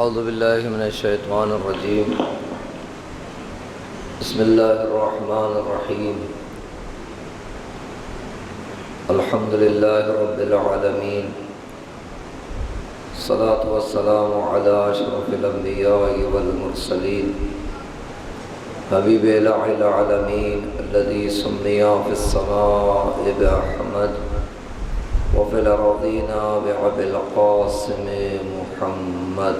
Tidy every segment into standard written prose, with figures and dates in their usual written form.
اعوذ باللہ من الشیطان الرجیم بسم اللہ الرحمن الرحیم الحمد للہ رب العالمین الصلاة والسلام علی اشرف الانبیاء والمرسلین حبیب الہ العالمین الذی سمی فی السماء بأحمد وفي الأرضين بعبد القاسم محمد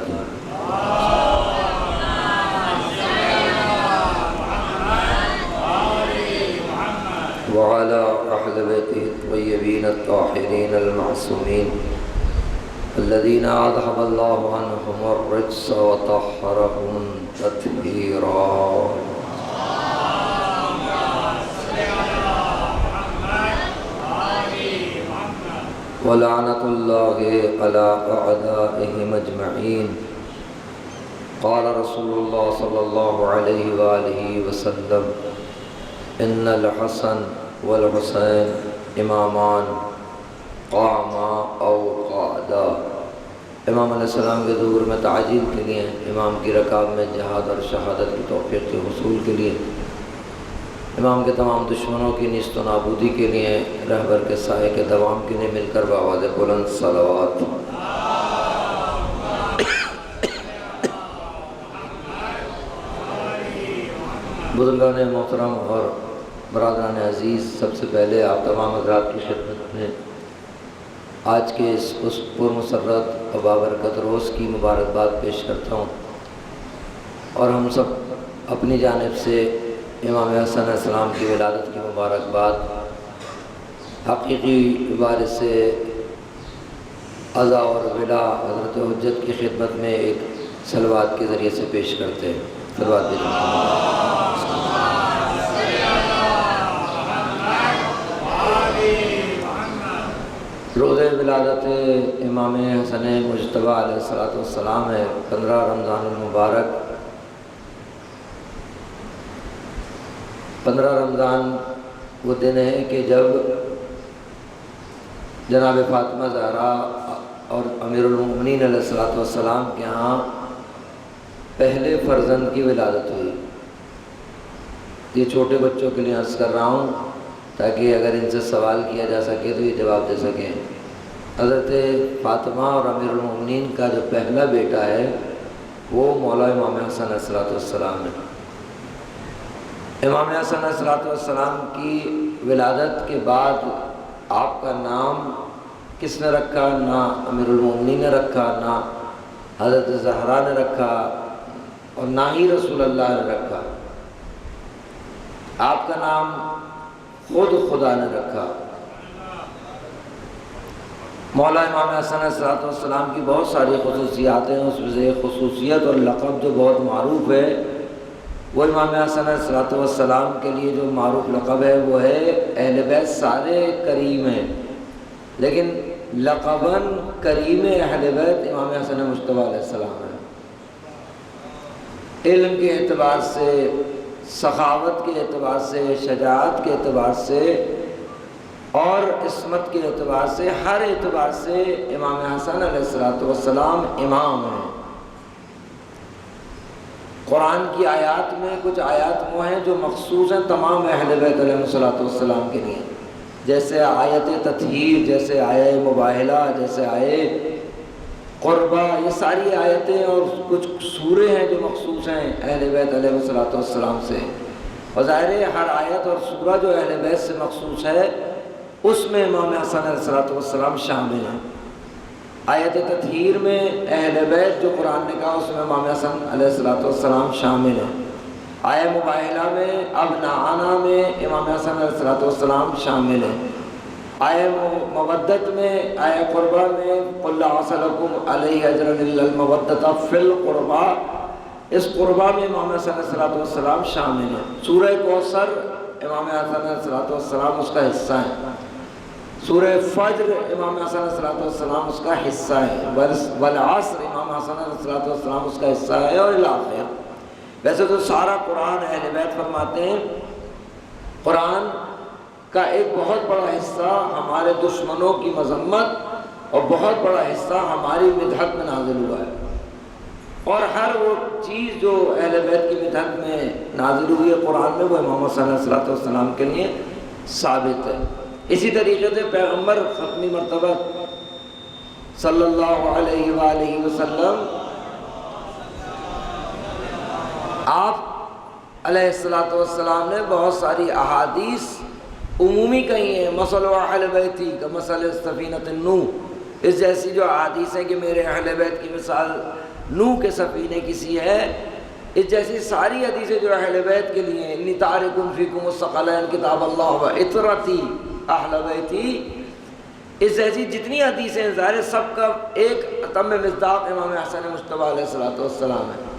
وعلى أهل بيته الطيبين الطاهرين المعصومين الذين أذهب الله عنهم الرجس وطهرهم تطهيرا ولعنة الله على أعدائهم أجمعين قال رسول الله صلى الله عليه وآله وسلم إن الحسن والحسين إمامان قاما أو قعدا۔ امام علیہ السلام کے ظہور میں تعجیل کے لیے، امام کی رکاب میں جہاد اور شہادت کی توفیق کے حصول کے لیے، امام کے تمام دشمنوں کی نیست و نابودی کے لیے، رہبر کے سائے کے دوام کے لیے مل کر بآواز بلند صلوات۔ بزرگان محترم اور برادران عزیز، سب سے پہلے آپ تمام حضرات کی خدمت میں آج کے اس پرمسرت و بابرکت روز کی مبارکباد پیش کرتا ہوں، اور ہم سب اپنی جانب سے امام حسن علیہ السلام کی ولادت کی مبارکباد حقیقی وارث سے عزا اور ولا حضرت حجت کی خدمت میں ایک صلوات کے ذریعے سے پیش کرتے ہیں۔ صلوات روز ولادت امام حسن مجتبیٰ علیہ السلام ہے 15 رمضان المبارک۔ 15 رمضان وہ دن ہے کہ جب جناب فاطمہ زہرا اور امیر المومنین علیہ السلام کے ہاں پہلے فرزند کی ولادت ہوئی۔ یہ چھوٹے بچوں کے لیے عرض کر رہا ہوں تاکہ اگر ان سے سوال کیا جا سکے تو یہ جواب دے سکیں۔ حضرت فاطمہ اور امیر المومنین کا جو پہلا بیٹا ہے وہ مولا امام حسن علیہ السلام ہے۔ امام حسن علیہ السلام کی ولادت کے بعد آپ کا نام کس نے رکھا؟ نہ امیر المومنین نے رکھا، نہ حضرت زہرا نے رکھا، اور نہ ہی رسول اللہ نے رکھا۔ آپ کا نام خود خدا نے رکھا۔ مولا امام حسن علیہ السلام کی بہت ساری خصوصیات ہیں، اس میں سے ایک خصوصیت اور لقب جو بہت معروف ہے وہ امام حسن علیہ السلام کے لیے جو معروف لقب ہے وہ ہے اہل بیت سارے کریم ہیں، لیکن لقباً کریم اہل بیت امام حسن مجتبیٰ علیہ السلام ہے۔ علم کے اعتبار سے، سخاوت کے اعتبار سے، شجاعت کے اعتبار سے اور عصمت کے اعتبار سے، ہر اعتبار سے امام حسن علیہ السلام امام ہیں۔ قرآن کی آیات میں کچھ آیات وہ ہیں جو مخصوص ہیں تمام اہل بیت علیہ السلام کے لیے، جیسے آیت تطہیر، جیسے آیت مباہلہ، جیسے آیت قربہ، یہ ساری آیتیں اور کچھ سورے ہیں جو مخصوص ہیں اہل بیت علیہ السلام سے۔ اور ظاہر ہے ہر آیت اور سورہ جو اہل بیت سے مخصوص ہے اس میں امام حسن علیہ السلام شامل ہیں۔ آیت تطہیر میں اہل بیت جو قرآن نے کہا اس میں امام حسن علیہ السلام شامل ہیں۔ آیت مباہلہ میں ابناءنا میں امام حسن علیہ السلام شامل ہیں۔ آیت مودت میں، آیت قربہ میں قُلْ لَا أَسْأَلُكُمْ عَلَيْهِ أَجْرًا إِلَّا الْمَوَدَّةَ فِي الْقُرْبَى، اس قربہ میں امام حسن علیہ السلام شامل ہیں۔ سورہ کوثر امام حسن علیہ السلام اس کا حصہ ہیں۔ سورہ فجر امام حسن علیہ السلام اس کا حصہ ہے۔ والعصر امام حسن علیہ السلام اس کا حصہ ہے، اور الاخر۔ ویسے تو سارا قرآن اہل بیت فرماتے ہیں، قرآن کا ایک بہت بڑا حصہ ہمارے دشمنوں کی مذمت اور بہت بڑا حصہ ہماری مدحت میں نازل ہوا ہے۔ اور ہر وہ چیز جو اہل بیت کی مدحت میں نازل ہوئی ہے قرآن میں، وہ امام حسن علیہ السلام کے لیے ثابت ہے۔ اسی طریقے سے پیغمبر ختمی مرتبہ صلی اللہ علیہ وآلہ وسلم آپ علیہ السلام نے بہت ساری احادیث عمومی کہی ہیں، مثل اہل بیتی کا مثل سفینۃ نوح، اس جیسی جو احادیث ہیں کہ میرے اہل بیت کی مثال نوح کے سفینے کی سی ہے، اس جیسی ساری حدیثیں جو اہل بیت کے لیے ہیں، انی تارک فیکم الثقلین کتاب اللہ و عطرتی اہل بیتی، اس جیسی جتنی حدیثیں ہیں ظاہر سب کا ایک اتم مصداق امام حسن مجتبیٰ علیہ السلام ہے،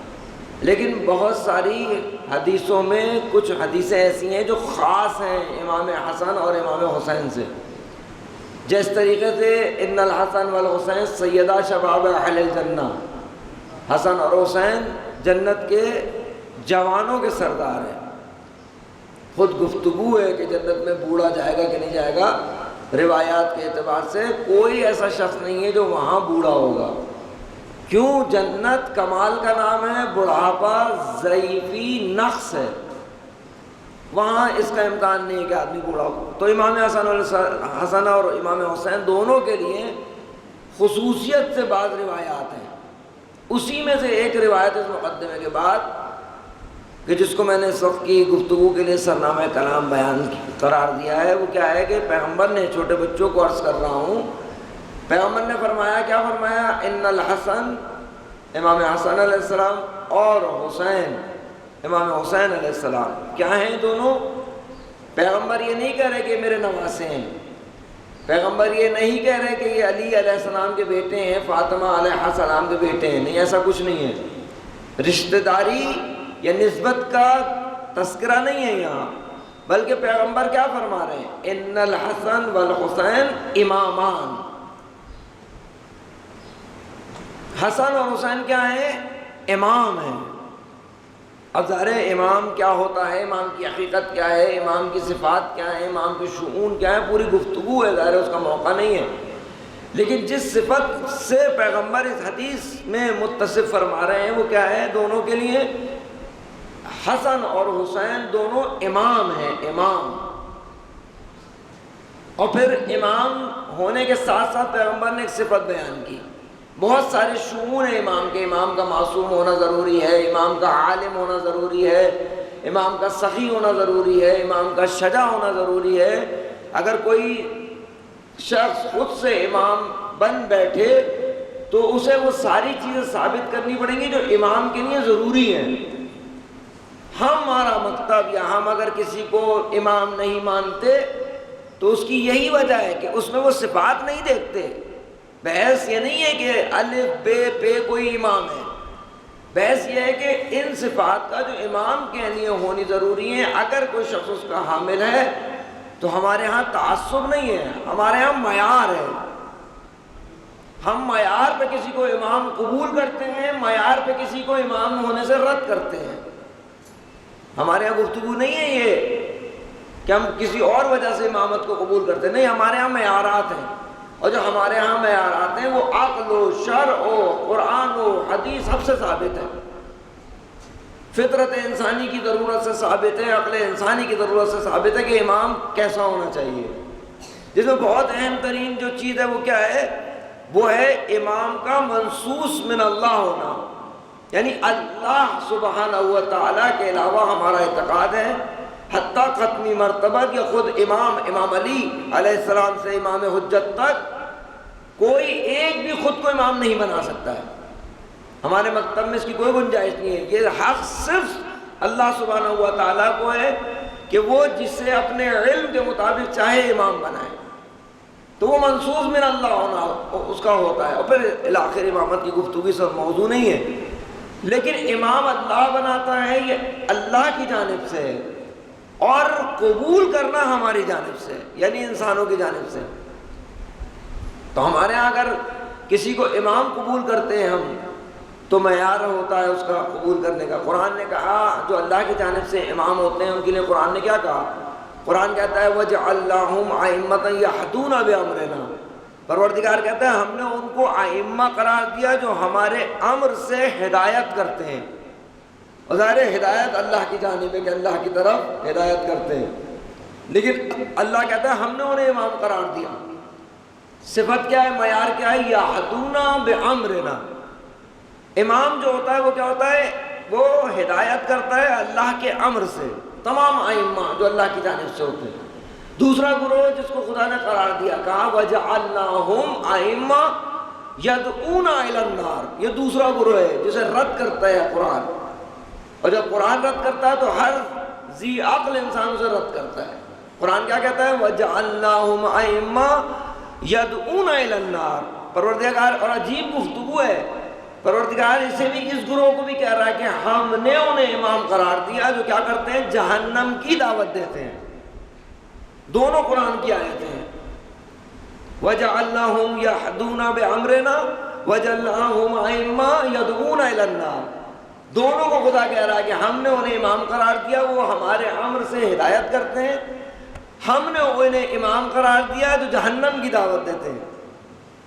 لیکن بہت ساری حدیثوں میں کچھ حدیثیں ایسی ہیں جو خاص ہیں امام حسن اور امام حسین سے، جس طریقے سے ان الحسن والحسین سیدہ شباب اہل الجنہ، حسن اور حسین جنت کے جوانوں کے سردار ہیں۔ خود گفتگو ہے کہ جنت میں بوڑھا جائے گا کہ نہیں جائے گا، روایات کے اعتبار سے کوئی ایسا شخص نہیں ہے جو وہاں بوڑھا ہوگا۔ کیوں؟ جنت کمال کا نام ہے، بڑھاپا ضعیفی نقص ہے، وہاں اس کا امکان نہیں ہے کہ آدمی بوڑھا ہو۔ تو امام حسن اور امام حسین دونوں کے لیے خصوصیت سے بعض روایات ہیں، اسی میں سے ایک روایت اس مقدمے کے بعد کہ جس کو میں نے اس وقت کی گفتگو کے لیے سرنامہ کلام بیان قرار دیا ہے، وہ کیا ہے کہ پیغمبر نے، چھوٹے بچوں کو عرض کر رہا ہوں، پیغمبر نے فرمایا، کیا فرمایا؟ ان الحسن امام حسن علیہ السلام اور حسین امام حسین علیہ السلام کیا ہیں دونوں؟ پیغمبر یہ نہیں کہہ رہے کہ میرے نواسے ہیں، پیغمبر یہ نہیں کہہ رہے کہ یہ علی علیہ السلام کے بیٹے ہیں، فاطمہ علیہ السلام کے بیٹے ہیں، نہیں، ایسا کچھ نہیں ہے، رشتہ داری یا نسبت کا تذکرہ نہیں ہے یہاں، بلکہ پیغمبر کیا فرما رہے ہیں؟ ان الحسن والحسین امامان، حسن اور حسین کیا ہیں؟ امام ہیں۔ اب ظاہر ہے امام کیا ہوتا ہے، امام کی حقیقت کیا ہے، امام کی صفات کیا ہے، امام کی شؤون کیا ہے، پوری گفتگو ہے، ظاہر ہے اس کا موقع نہیں ہے، لیکن جس صفت سے پیغمبر اس حدیث میں متصف فرما رہے ہیں وہ کیا ہے؟ دونوں کے لیے حسن اور حسین دونوں امام ہیں، امام۔ اور پھر امام ہونے کے ساتھ ساتھ پیغمبر نے ایک صفت بیان کی، بہت سارے شؤون ہیں امام کے، امام کا معصوم ہونا ضروری ہے، امام کا عالم ہونا ضروری ہے، امام کا سخی ہونا ضروری ہے، امام کا شجاع ہونا ضروری ہے۔ اگر کوئی شخص خود سے امام بن بیٹھے تو اسے وہ ساری چیزیں ثابت کرنی پڑیں گی جو امام کے لیے ضروری ہیں۔ ہمارا مکتب یا ہم اگر کسی کو امام نہیں مانتے تو اس کی یہی وجہ ہے کہ اس میں وہ صفات نہیں دیکھتے۔ بحث یہ نہیں ہے کہ الف بے پہ کوئی امام ہے، بحث یہ ہے کہ ان صفات کا جو امام کے لیے ہونی ضروری ہے اگر کوئی شخص اس کا حامل ہے تو ہمارے ہاں تعصب نہیں ہے، ہمارے ہاں معیار ہے۔ ہم معیار پہ کسی کو امام قبول کرتے ہیں، معیار پہ کسی کو امام ہونے سے رد کرتے ہیں۔ ہمارے ہاں گفتگو نہیں ہے یہ کہ ہم کسی اور وجہ سے امامت کو قبول کرتے ہیں، نہیں، ہمارے ہاں معیارات ہیں، اور جو ہمارے ہاں معیارات ہیں وہ عقل و شرع و قرآن و حدیث سب سے ثابت ہے، فطرت انسانی کی ضرورت سے ثابت ہے، عقل انسانی کی ضرورت سے ثابت ہے کہ امام کیسا ہونا چاہیے۔ جس میں بہت اہم ترین جو چیز ہے وہ کیا ہے؟ وہ ہے امام کا منصوص من اللہ ہونا، یعنی اللہ سبحانہ و تعالیٰ کے علاوہ ہمارا اعتقاد ہے، حتیٰ ختمی مرتبہ کہ خود امام علی علیہ السلام سے امام حجت تک کوئی ایک بھی خود کو امام نہیں بنا سکتا ہے۔ ہمارے مکتب میں اس کی کوئی گنجائش نہیں ہے، یہ حق صرف اللہ سبحانہ و تعالیٰ کو ہے کہ وہ جسے اپنے علم کے مطابق چاہے امام بنائے، تو وہ منصوص من اللہ ہونا اس کا ہوتا ہے۔ اور پھر الاخر امامت کی گفتگو سے موضوع نہیں ہے، لیکن امام اللہ بناتا ہے، یہ اللہ کی جانب سے ہے، اور قبول کرنا ہماری جانب سے، یعنی انسانوں کی جانب سے۔ تو ہمارے ہاں اگر کسی کو امام قبول کرتے ہیں ہم تو معیار ہوتا ہے اس کا قبول کرنے کا۔ قرآن نے کہا جو اللہ کی جانب سے امام ہوتے ہیں ان کے لیے قرآن نے کیا کہا؟ قرآن کہتا ہے وَجَعَلْنَاهُمْ أَئِمَّةً يَهْدُونَ بِأَمْرِنَا، پروردگار کہتا ہے ہم نے ان کو ائمہ قرار دیا جو ہمارے امر سے ہدایت کرتے ہیں. اور ظاہر ہدایت اللہ کی جانب ہے کہ اللہ کی طرف ہدایت کرتے ہیں، لیکن اللہ کہتا ہے ہم نے انہیں امام قرار دیا. صفت کیا ہے، معیار کیا ہے، یہدون بامرنا. امام جو ہوتا ہے وہ کیا ہوتا ہے، وہ ہدایت کرتا ہے اللہ کے امر سے. تمام ائمہ جو اللہ کی جانب سے ہوتے ہیں. دوسرا گروہ جس کو خدا نے قرار دیا، کہا وَجَعَلْنَاهُمْ أَئِمَّةً يَدْعُونَ إِلَى النَّارِ. یہ دوسرا گروہ ہے جسے رد کرتا ہے قرآن. اور جب قرآن رد کرتا ہے تو ہر ذی عقل انسان اسے رد کرتا ہے. قرآن کیا کہتا ہے، وَجَعَلْنَاهُمْ أَئِمَّةً يَدْعُونَ إِلَى النَّارِ. پروردگار، اور عجیب گفتگو ہے، پروردگار اسے بھی، اس گروہ کو بھی کہہ رہا ہے کہ ہم نے انہیں امام قرار دیا جو کیا کرتے ہیں، جہنم کی دعوت دیتے ہیں. دونوں قرآن کی آیتیں ہیں. وَجَعَلْنَاهُمْ يَهْدُونَ بِأَمْرِنَا وَجَعَلْنَاهُمْ أَئِمَّةً يَدْعُونَ إِلَى النَّارِ. دونوں کو خدا کہہ رہا ہے کہ ہم نے انہیں امام قرار دیا، وہ ہمارے امر سے ہدایت کرتے ہیں. ہم نے انہیں امام قرار دیا جو جہنم کی دعوت دیتے ہیں.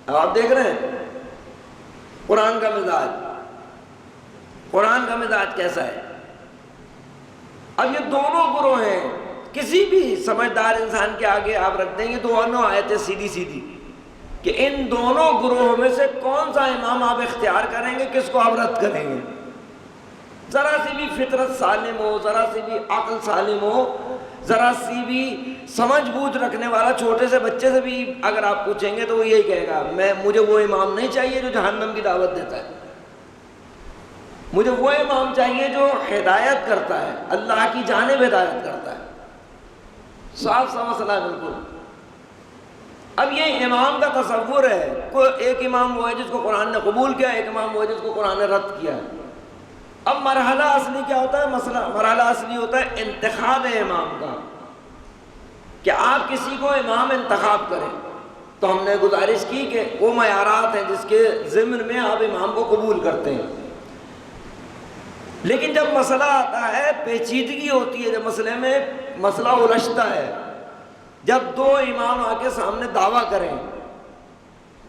اب آپ دیکھ رہے ہیں قرآن کا مزاج، قرآن کا مزاج کیسا ہے. اب یہ دونوں گروہ ہیں، کسی بھی سمجھدار انسان کے آگے آپ رکھ دیں گے دونوں آیتیں سیدھی سیدھی کہ ان دونوں گروہوں میں سے کون سا امام آپ اختیار کریں گے، کس کو آپ رد کریں گے. ذرا سی بھی فطرت سالم ہو، ذرا سی بھی عقل سالم ہو، ذرا سی بھی سمجھ بوجھ رکھنے والا چھوٹے سے بچے سے بھی اگر آپ پوچھیں گے تو وہ یہی کہے گا، مجھے وہ امام نہیں چاہیے جو جہنم کی دعوت دیتا ہے. مجھے وہ امام چاہیے جو ہدایت کرتا ہے، اللہ کی جانب ہدایت کرتا ہے. صاف سا مسئلہ ہے بالکل. اب یہ امام کا تصور ہے، کوئی ایک امام وہ ہے جس کو قرآن نے قبول کیا، ایک امام وہ ہے جس کو قرآن نے رد کیا ہے. اب مرحلہ اصلی کیا ہوتا ہے، مرحلہ اصلی ہوتا ہے انتخاب امام کا، کہ آپ کسی کو امام انتخاب کریں. تو ہم نے گزارش کی کہ وہ معیارات ہیں جس کے ضمن میں آپ امام کو قبول کرتے ہیں. لیکن جب مسئلہ آتا ہے، پیچیدگی ہوتی ہے، جب مسئلے میں مسئلہ الجھتا ہے، جب دو امام آ کے سامنے دعویٰ کریں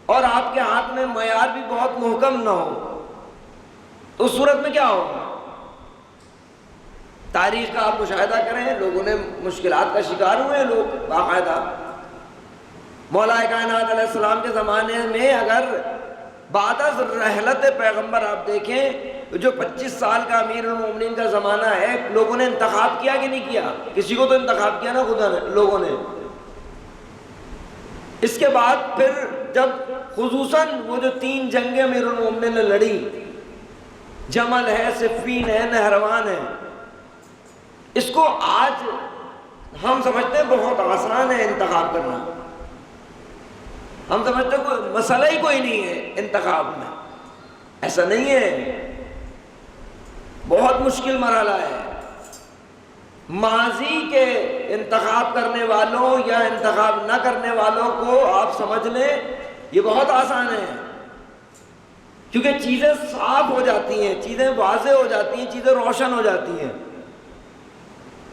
اور آپ کے ہاتھ میں معیار بھی بہت محکم نہ ہو، تو اس صورت میں کیا ہوگا. تاریخ کا آپ مشاہدہ کریں، لوگوں نے مشکلات کا شکار ہوئے. لوگ باقاعدہ مولا کائنات علیہ السلام کے زمانے میں اگر بعد از رحلت پیغمبر آپ دیکھیں، جو 25 سال کا امیر المومنین کا زمانہ ہے، لوگوں نے انتخاب کیا کہ نہیں کیا؟ کسی کو تو انتخاب کیا نا خدا نے، لوگوں نے. اس کے بعد پھر جب خصوصاً وہ جو 3 جنگیں امیر المومنین نے لڑی، جمل ہے، صفین ہے، نہروان ہے، اس کو آج ہم سمجھتے ہیں بہت آسان ہے انتخاب کرنا. ہم سمجھتے ہیں کوئی مسئلہ ہی کوئی نہیں ہے انتخاب میں. ایسا نہیں ہے، بہت مشکل مرحلہ ہے. ماضی کے انتخاب کرنے والوں یا انتخاب نہ کرنے والوں کو آپ سمجھ لیں یہ بہت آسان ہے، کیونکہ چیزیں صاف ہو جاتی ہیں، چیزیں واضح ہو جاتی ہیں، چیزیں روشن ہو جاتی ہیں.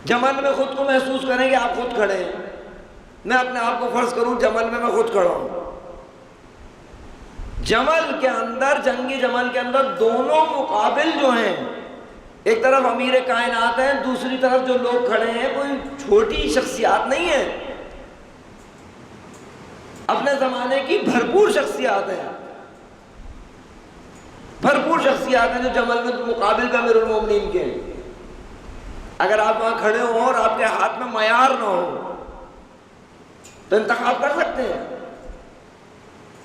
جمل میں خود کو محسوس کریں کہ آپ خود کھڑے ہیں. میں اپنے آپ کو فرض کروں جمل میں خود کھڑا ہوں. جمل کے اندر، جنگی جمل کے اندر دونوں مقابل جو ہیں، ایک طرف امیر کائنات ہیں، دوسری طرف جو لوگ کھڑے ہیں کوئی چھوٹی شخصیات نہیں ہیں، اپنے زمانے کی بھرپور شخصیات ہیں، بھرپور شخصیات ہیں جو جمل میں مقابل کا امیر المومنین کے. اگر آپ وہاں کھڑے ہوں اور آپ کے ہاتھ میں معیار نہ ہو تو انتخاب کر سکتے ہیں،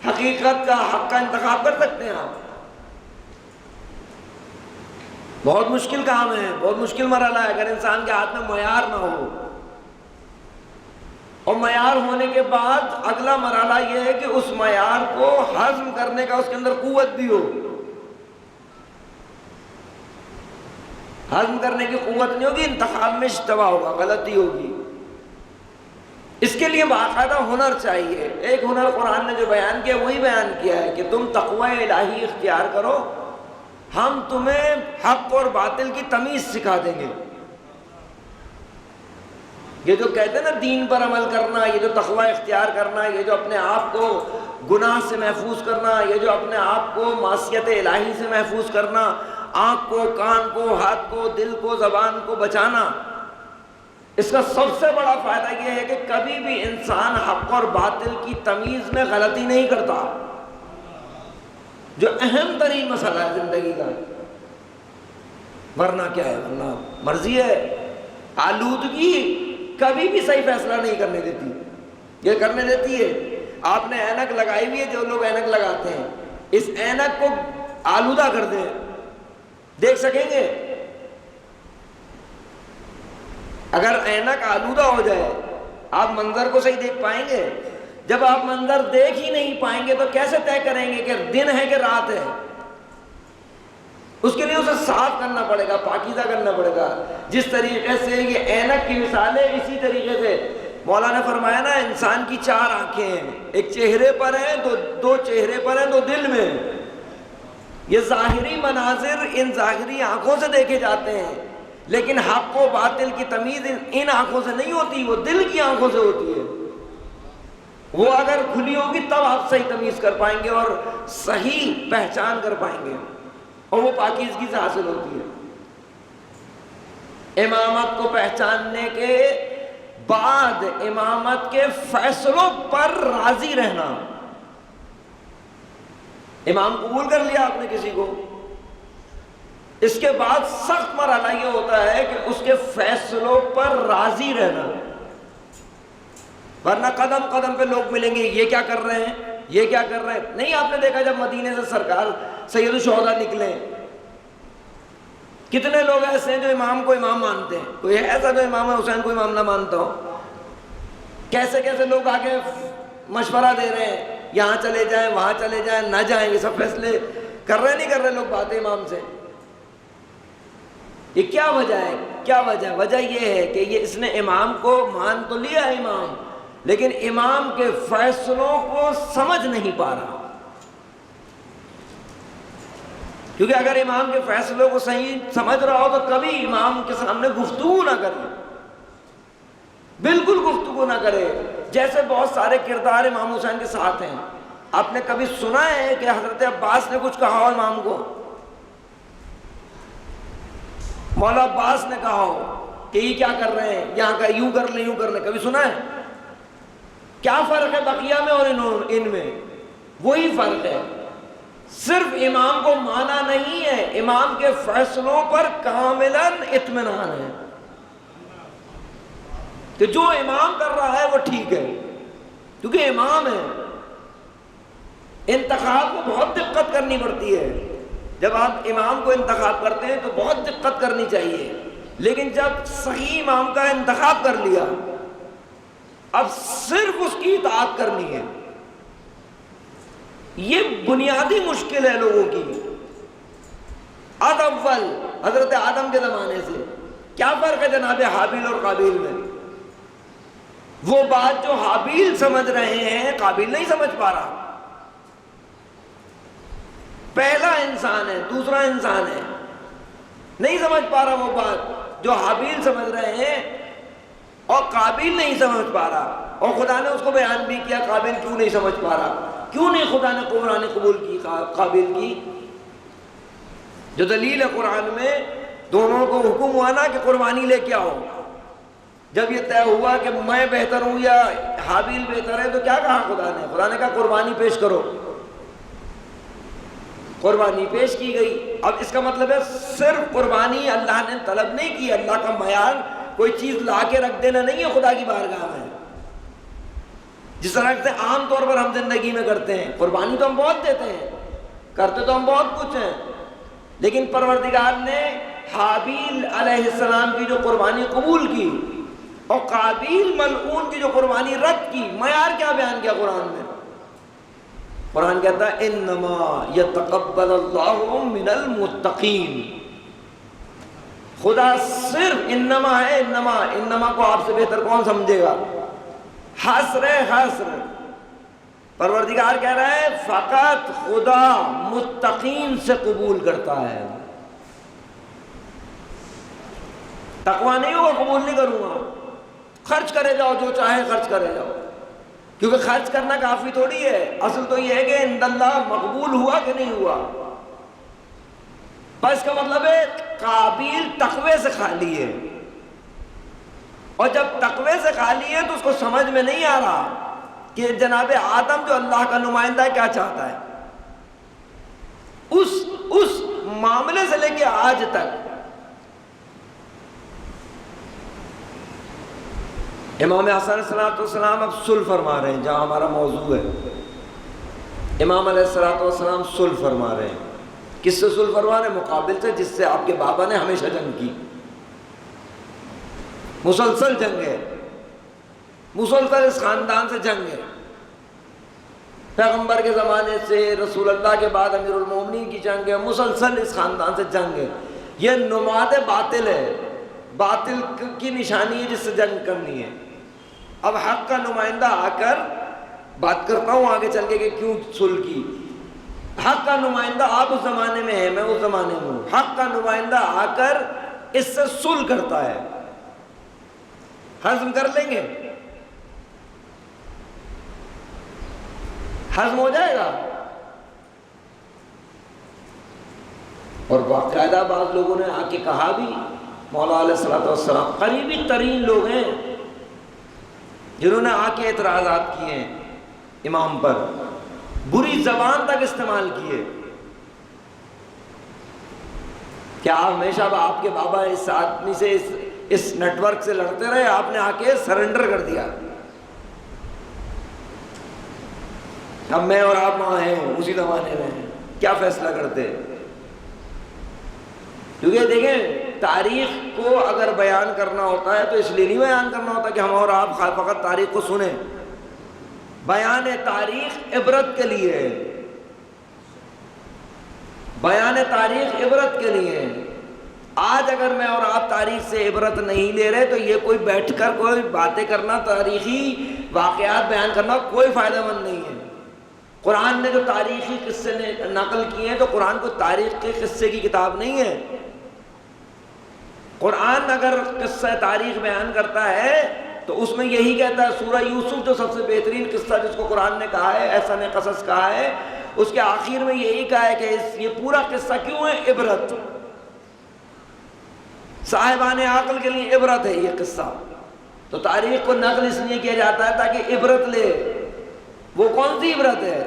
حقیقت کا، حق کا انتخاب کر سکتے ہیں آپ. بہت مشکل کام ہے، بہت مشکل مرحلہ ہے اگر انسان کے ہاتھ میں معیار نہ ہو. اور معیار ہونے کے بعد اگلا مرحلہ یہ ہے کہ اس معیار کو ہضم کرنے کا اس کے اندر قوت بھی ہو. ہضم کرنے کی قوت نہیں ہوگی، انتخاب میں اشتباہ ہوگا، غلطی ہوگی. اس کے لیے باقاعدہ ہنر چاہیے. ایک ہنر قرآن نے جو بیان کیا وہی بیان کیا ہے کہ تم تقوی الہی اختیار کرو، ہم تمہیں حق اور باطل کی تمیز سکھا دیں گے. یہ جو کہتے ہیں نا دین پر عمل کرنا، یہ جو تقوی اختیار کرنا، یہ جو اپنے آپ کو گناہ سے محفوظ کرنا، یہ جو اپنے آپ کو معصیت الہی سے محفوظ کرنا، آنکھ کو، کان کو، ہاتھ کو، دل کو، زبان کو بچانا، اس کا سب سے بڑا فائدہ یہ ہے کہ کبھی بھی انسان حق اور باطل کی تمیز میں غلطی نہیں کرتا، جو اہم ترین مسئلہ ہے زندگی کا۔ ورنہ کیا ہے، ورنہ مرضی ہے، آلودگی کبھی بھی صحیح فیصلہ نہیں کرنے دیتی، یہ کرنے دیتی ہے۔ آپ نے اینک لگائی ہوئی ہے، جو لوگ اینک لگاتے ہیں، اس اینک کو آلودہ کر دیں، دیکھ سکیں گے؟ اگر اینک آلودہ ہو جائے آپ منظر کو صحیح دیکھ پائیں گے؟ جب آپ منظر دیکھ ہی نہیں پائیں گے تو کیسے طے کریں گے کہ دن ہے کہ رات ہے؟ اس کے لیے اسے صاف کرنا پڑے گا، پاکیزہ کرنا پڑے گا۔ جس طریقے سے یہ اینک کی مثال ہے، اسی طریقے سے مولا نے فرمایا نا، انسان کی 4 آنکھیں ہیں، ایک چہرے پر ہے، دو چہرے پر ہیں، 2 دل میں۔ یہ ظاہری مناظر ان ظاہری آنکھوں سے دیکھے جاتے ہیں، لیکن حق و باطل کی تمیز ان آنکھوں سے نہیں ہوتی، وہ دل کی آنکھوں سے ہوتی ہے۔ وہ اگر کھلی ہوگی تب آپ صحیح تمیز کر پائیں گے اور صحیح پہچان کر پائیں گے، اور وہ پاکیزگی سے حاصل ہوتی ہے۔ امامت کو پہچاننے کے بعد امامت کے فیصلوں پر راضی رہنا۔ امام قبول کر لیا آپ نے کسی کو، اس کے بعد سخت مرحلہ یہ ہوتا ہے کہ اس کے فیصلوں پر راضی رہنا، ورنہ قدم قدم پہ لوگ ملیں گے، یہ کیا کر رہے ہیں، یہ کیا کر رہے ہیں۔ نہیں، آپ نے دیکھا جب مدینے سے سرکار سید الشہداء نکلے، کتنے لوگ ایسے ہیں جو امام کو امام مانتے ہیں، کوئی ایسا جو امام حسین کو امام نہ مانتا ہو؟ کیسے کیسے لوگ آگے مشورہ دے رہے ہیں، یہاں چلے جائیں، وہاں چلے جائیں، نہ جائیں، یہ سب فیصلے کر رہے نہیں کر رہے لوگ باتیں امام سے۔ یہ کیا وجہ ہے؟ کیا وجہ؟ وجہ یہ ہے کہ یہ اس نے امام کو مان تو لیا ہے امام، لیکن امام کے فیصلوں کو سمجھ نہیں پا رہا۔ کیونکہ اگر امام کے فیصلوں کو صحیح سمجھ رہا ہو تو کبھی امام کے سامنے گفتگو نہ کرے، بالکل گفتگو نہ کرے۔ جیسے بہت سارے کردار امام حسین کے ساتھ ہیں، آپ نے کبھی سنا ہے کہ حضرت عباس نے کچھ کہا ہو امام کو؟ مولا عباس نے کہا ہو کہ یہ کیا کر رہے ہیں، یہاں کا یوں کر لیں، یوں کر لیں، کبھی سنا ہے؟ کیا فرق ہے بقیہ میں اور ان میں؟ وہی فرق ہے، صرف امام کو مانا نہیں ہے، امام کے فیصلوں پر کاملاً اطمینان ہے کہ جو امام کر رہا ہے وہ ٹھیک ہے، کیونکہ امام ہے۔ انتخاب کو بہت دقت کرنی پڑتی ہے، جب آپ امام کو انتخاب کرتے ہیں تو بہت دقت کرنی چاہیے، لیکن جب صحیح امام کا انتخاب کر لیا اب صرف اس کی اطاعت کرنی ہے۔ یہ بنیادی مشکل ہے لوگوں کی۔ اول حضرت آدم کے زمانے سے کیا فرق ہے جناب حابیل اور قابیل میں؟ وہ بات جو حابیل سمجھ رہے ہیں قابیل نہیں سمجھ پا رہا۔ پہلا انسان ہے، دوسرا انسان ہے، نہیں سمجھ پا رہا وہ بات جو حابیل سمجھ رہے ہیں اور قابیل نہیں سمجھ پا رہا۔ اور خدا نے اس کو بیان بھی کیا قابیل کیوں نہیں سمجھ پا رہا، کیوں نہیں خدا نے قرآن قبول کی قابیل کی؟ جو دلیل ہے قرآن میں، دونوں کو حکم ہوا نا کہ قربانی لے کے آؤ۔ جب یہ طے ہوا کہ میں بہتر ہوں یا حابیل بہتر ہے تو کیا کہا خدا نے؟ خدا نے کہا قربانی پیش کرو۔ قربانی پیش کی گئی۔ اب اس کا مطلب ہے صرف قربانی اللہ نے طلب نہیں کی، اللہ کا معیار کوئی چیز لا کے رکھ دینا نہیں ہے خدا کی بارگاہ میں، جس طرح سے عام طور پر ہم زندگی میں کرتے ہیں۔ قربانی تو ہم بہت دیتے ہیں، کرتے تو ہم بہت کچھ ہیں، لیکن پروردگار نے حابیل علیہ السلام کی جو قربانی قبول کی اور قابیل ملعون کی جو قربانی رد کی، معیار کیا بیان کیا قرآن میں؟ قرآن کہتا ہے انما یتقبل اللہ من المتقین۔ خدا صرف انما ہے، انما کو آپ سے بہتر کون سمجھے گا؟ حصر پروردگار کہہ رہا ہے فقط خدا متقین سے قبول کرتا ہے۔ تقوی نہیں ہوگا قبول نہیں کروں گا، خرچ کرے جاؤ جو چاہے خرچ کرے جاؤ، کیونکہ خرچ کرنا کافی تھوڑی ہے، اصل تو یہ ہے کہ عند اللہ مقبول ہوا کہ نہیں ہوا. بس کا مطلب ہے قابیل تقوی سے خالی ہے، اور جب تقوی سے خالی ہے تو اس کو سمجھ میں نہیں آ رہا کہ جناب آدم جو اللہ کا نمائندہ ہے کیا چاہتا ہے. اس معاملے سے لے کے آج تک امام حسن علیہ السلام اب صلح فرما رہے ہیں، جہاں ہمارا موضوع ہے. امام علیہ السلام صلح فرما رہے ہیں. کس سے صلح فرما رہے ہیں؟ مقابل سے جس سے آپ کے بابا نے ہمیشہ جنگ کی. مسلسل جنگ ہے، مسلسل اس خاندان سے جنگ ہے. پیغمبر کے زمانے سے رسول اللہ کے بعد امیر المومنین کی جنگ ہے، مسلسل اس خاندان سے جنگ ہے. یہ نماد باطل ہے، باطل کی نشانی ہے جس سے جنگ کرنی ہے. اب حق کا نمائندہ آ کر، بات کرتا ہوں آگے چل کے کہ کیوں صلح کی. حق کا نمائندہ آپ اس زمانے میں ہے، میں اس زمانے میں ہوں. حق کا نمائندہ آ کر اس سے صلح کرتا ہے. ہضم کر لیں گے، ہضم ہو جائے گا. اور باقاعدہ بعض لوگوں نے آ کے کہا بھی، مولا علیہ السلام قریبی ترین لوگ ہیں جنہوں نے آ کے اعتراضات کیے ہیں امام پر، بری زبان تک استعمال کیے. کیا ہمیشہ آپ کے بابا اس آدمی سے اس نیٹ ورک سے لڑتے رہے؟ آپ نے آ کے سرنڈر کر دیا. اب میں اور آپ وہاں ہیں، اسی زمانے میں ہیں، کیا فیصلہ کرتے؟ کیونکہ دیکھیں تاریخ کو اگر بیان کرنا ہوتا ہے تو اس لیے نہیں بیان کرنا ہوتا کہ ہم اور آپ فقط تاریخ کو سنیں. بیان تاریخ عبرت کے لیے ہے، بیان تاریخ عبرت کے لیے ہے. آج اگر میں اور آپ تاریخ سے عبرت نہیں لے رہے تو یہ کوئی بیٹھ کر کوئی باتیں کرنا، تاریخی واقعات بیان کرنا کوئی فائدہ مند نہیں ہے. قرآن نے جو تاریخی قصے نقل کیے ہیں تو قرآن کو تاریخ کے قصے کی کتاب نہیں ہے. قرآن اگر قصہ تاریخ بیان کرتا ہے تو اس میں یہی کہتا ہے. سورہ یوسف جو سب سے بہترین قصہ جس کو قرآن نے کہا ہے، احسن قصص کہا ہے، اس کے آخر میں یہی کہا ہے کہ یہ پورا قصہ کیوں ہے؟ عبرت. صاحبان عقل کے لیے عبرت ہے یہ قصہ. تو تاریخ کو نقل اس لیے کیا جاتا ہے تاکہ عبرت لے. وہ کون سی عبرت ہے؟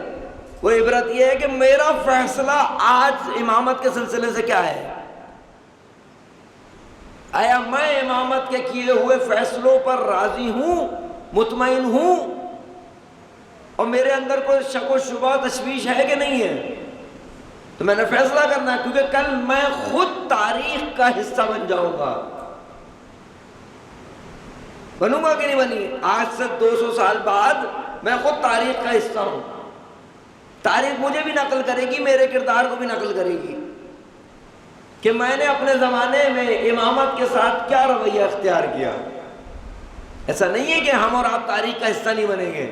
وہ عبرت یہ ہے کہ میرا فیصلہ آج امامت کے سلسلے سے کیا ہے. آیا میں امامت کے کیے ہوئے فیصلوں پر راضی ہوں، مطمئن ہوں، اور میرے اندر کوئی شک و شبہ تشویش ہے کہ نہیں ہے؟ تو میں نے فیصلہ کرنا ہے، کیونکہ کل میں خود تاریخ کا حصہ بن جاؤں گا. بنوں گا کہ نہیں بنی؟ آج سے 200 سال بعد میں خود تاریخ کا حصہ ہوں. تاریخ مجھے بھی نقل کرے گی، میرے کردار کو بھی نقل کرے گی کہ میں نے اپنے زمانے میں امامت کے ساتھ کیا رویہ اختیار کیا. ایسا نہیں ہے کہ ہم اور آپ تاریخ کا حصہ نہیں بنیں گے.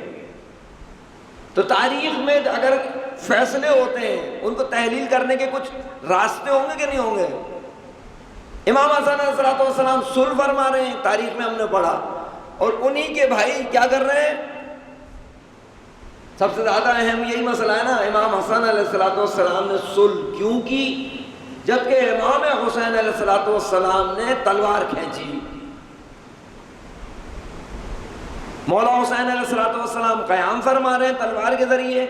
تو تاریخ میں اگر فیصلے ہوتے ہیں ان کو تحلیل کرنے کے کچھ راستے ہوں گے کہ نہیں ہوں گے. امام حسن علیہ السلام صلح فرما رہے ہیں، تاریخ میں ہم نے پڑھا، اور انہی کے بھائی کیا کر رہے ہیں؟ سب سے زیادہ اہم یہی مسئلہ ہے نا. امام حسن علیہ السلام نے صلح کیوں کی جبکہ امام حسین علیہ السلام نے تلوار کھینچی؟ مولا حسین علیہ السلام قیام فرما رہے ہیں تلوار کے ذریعے،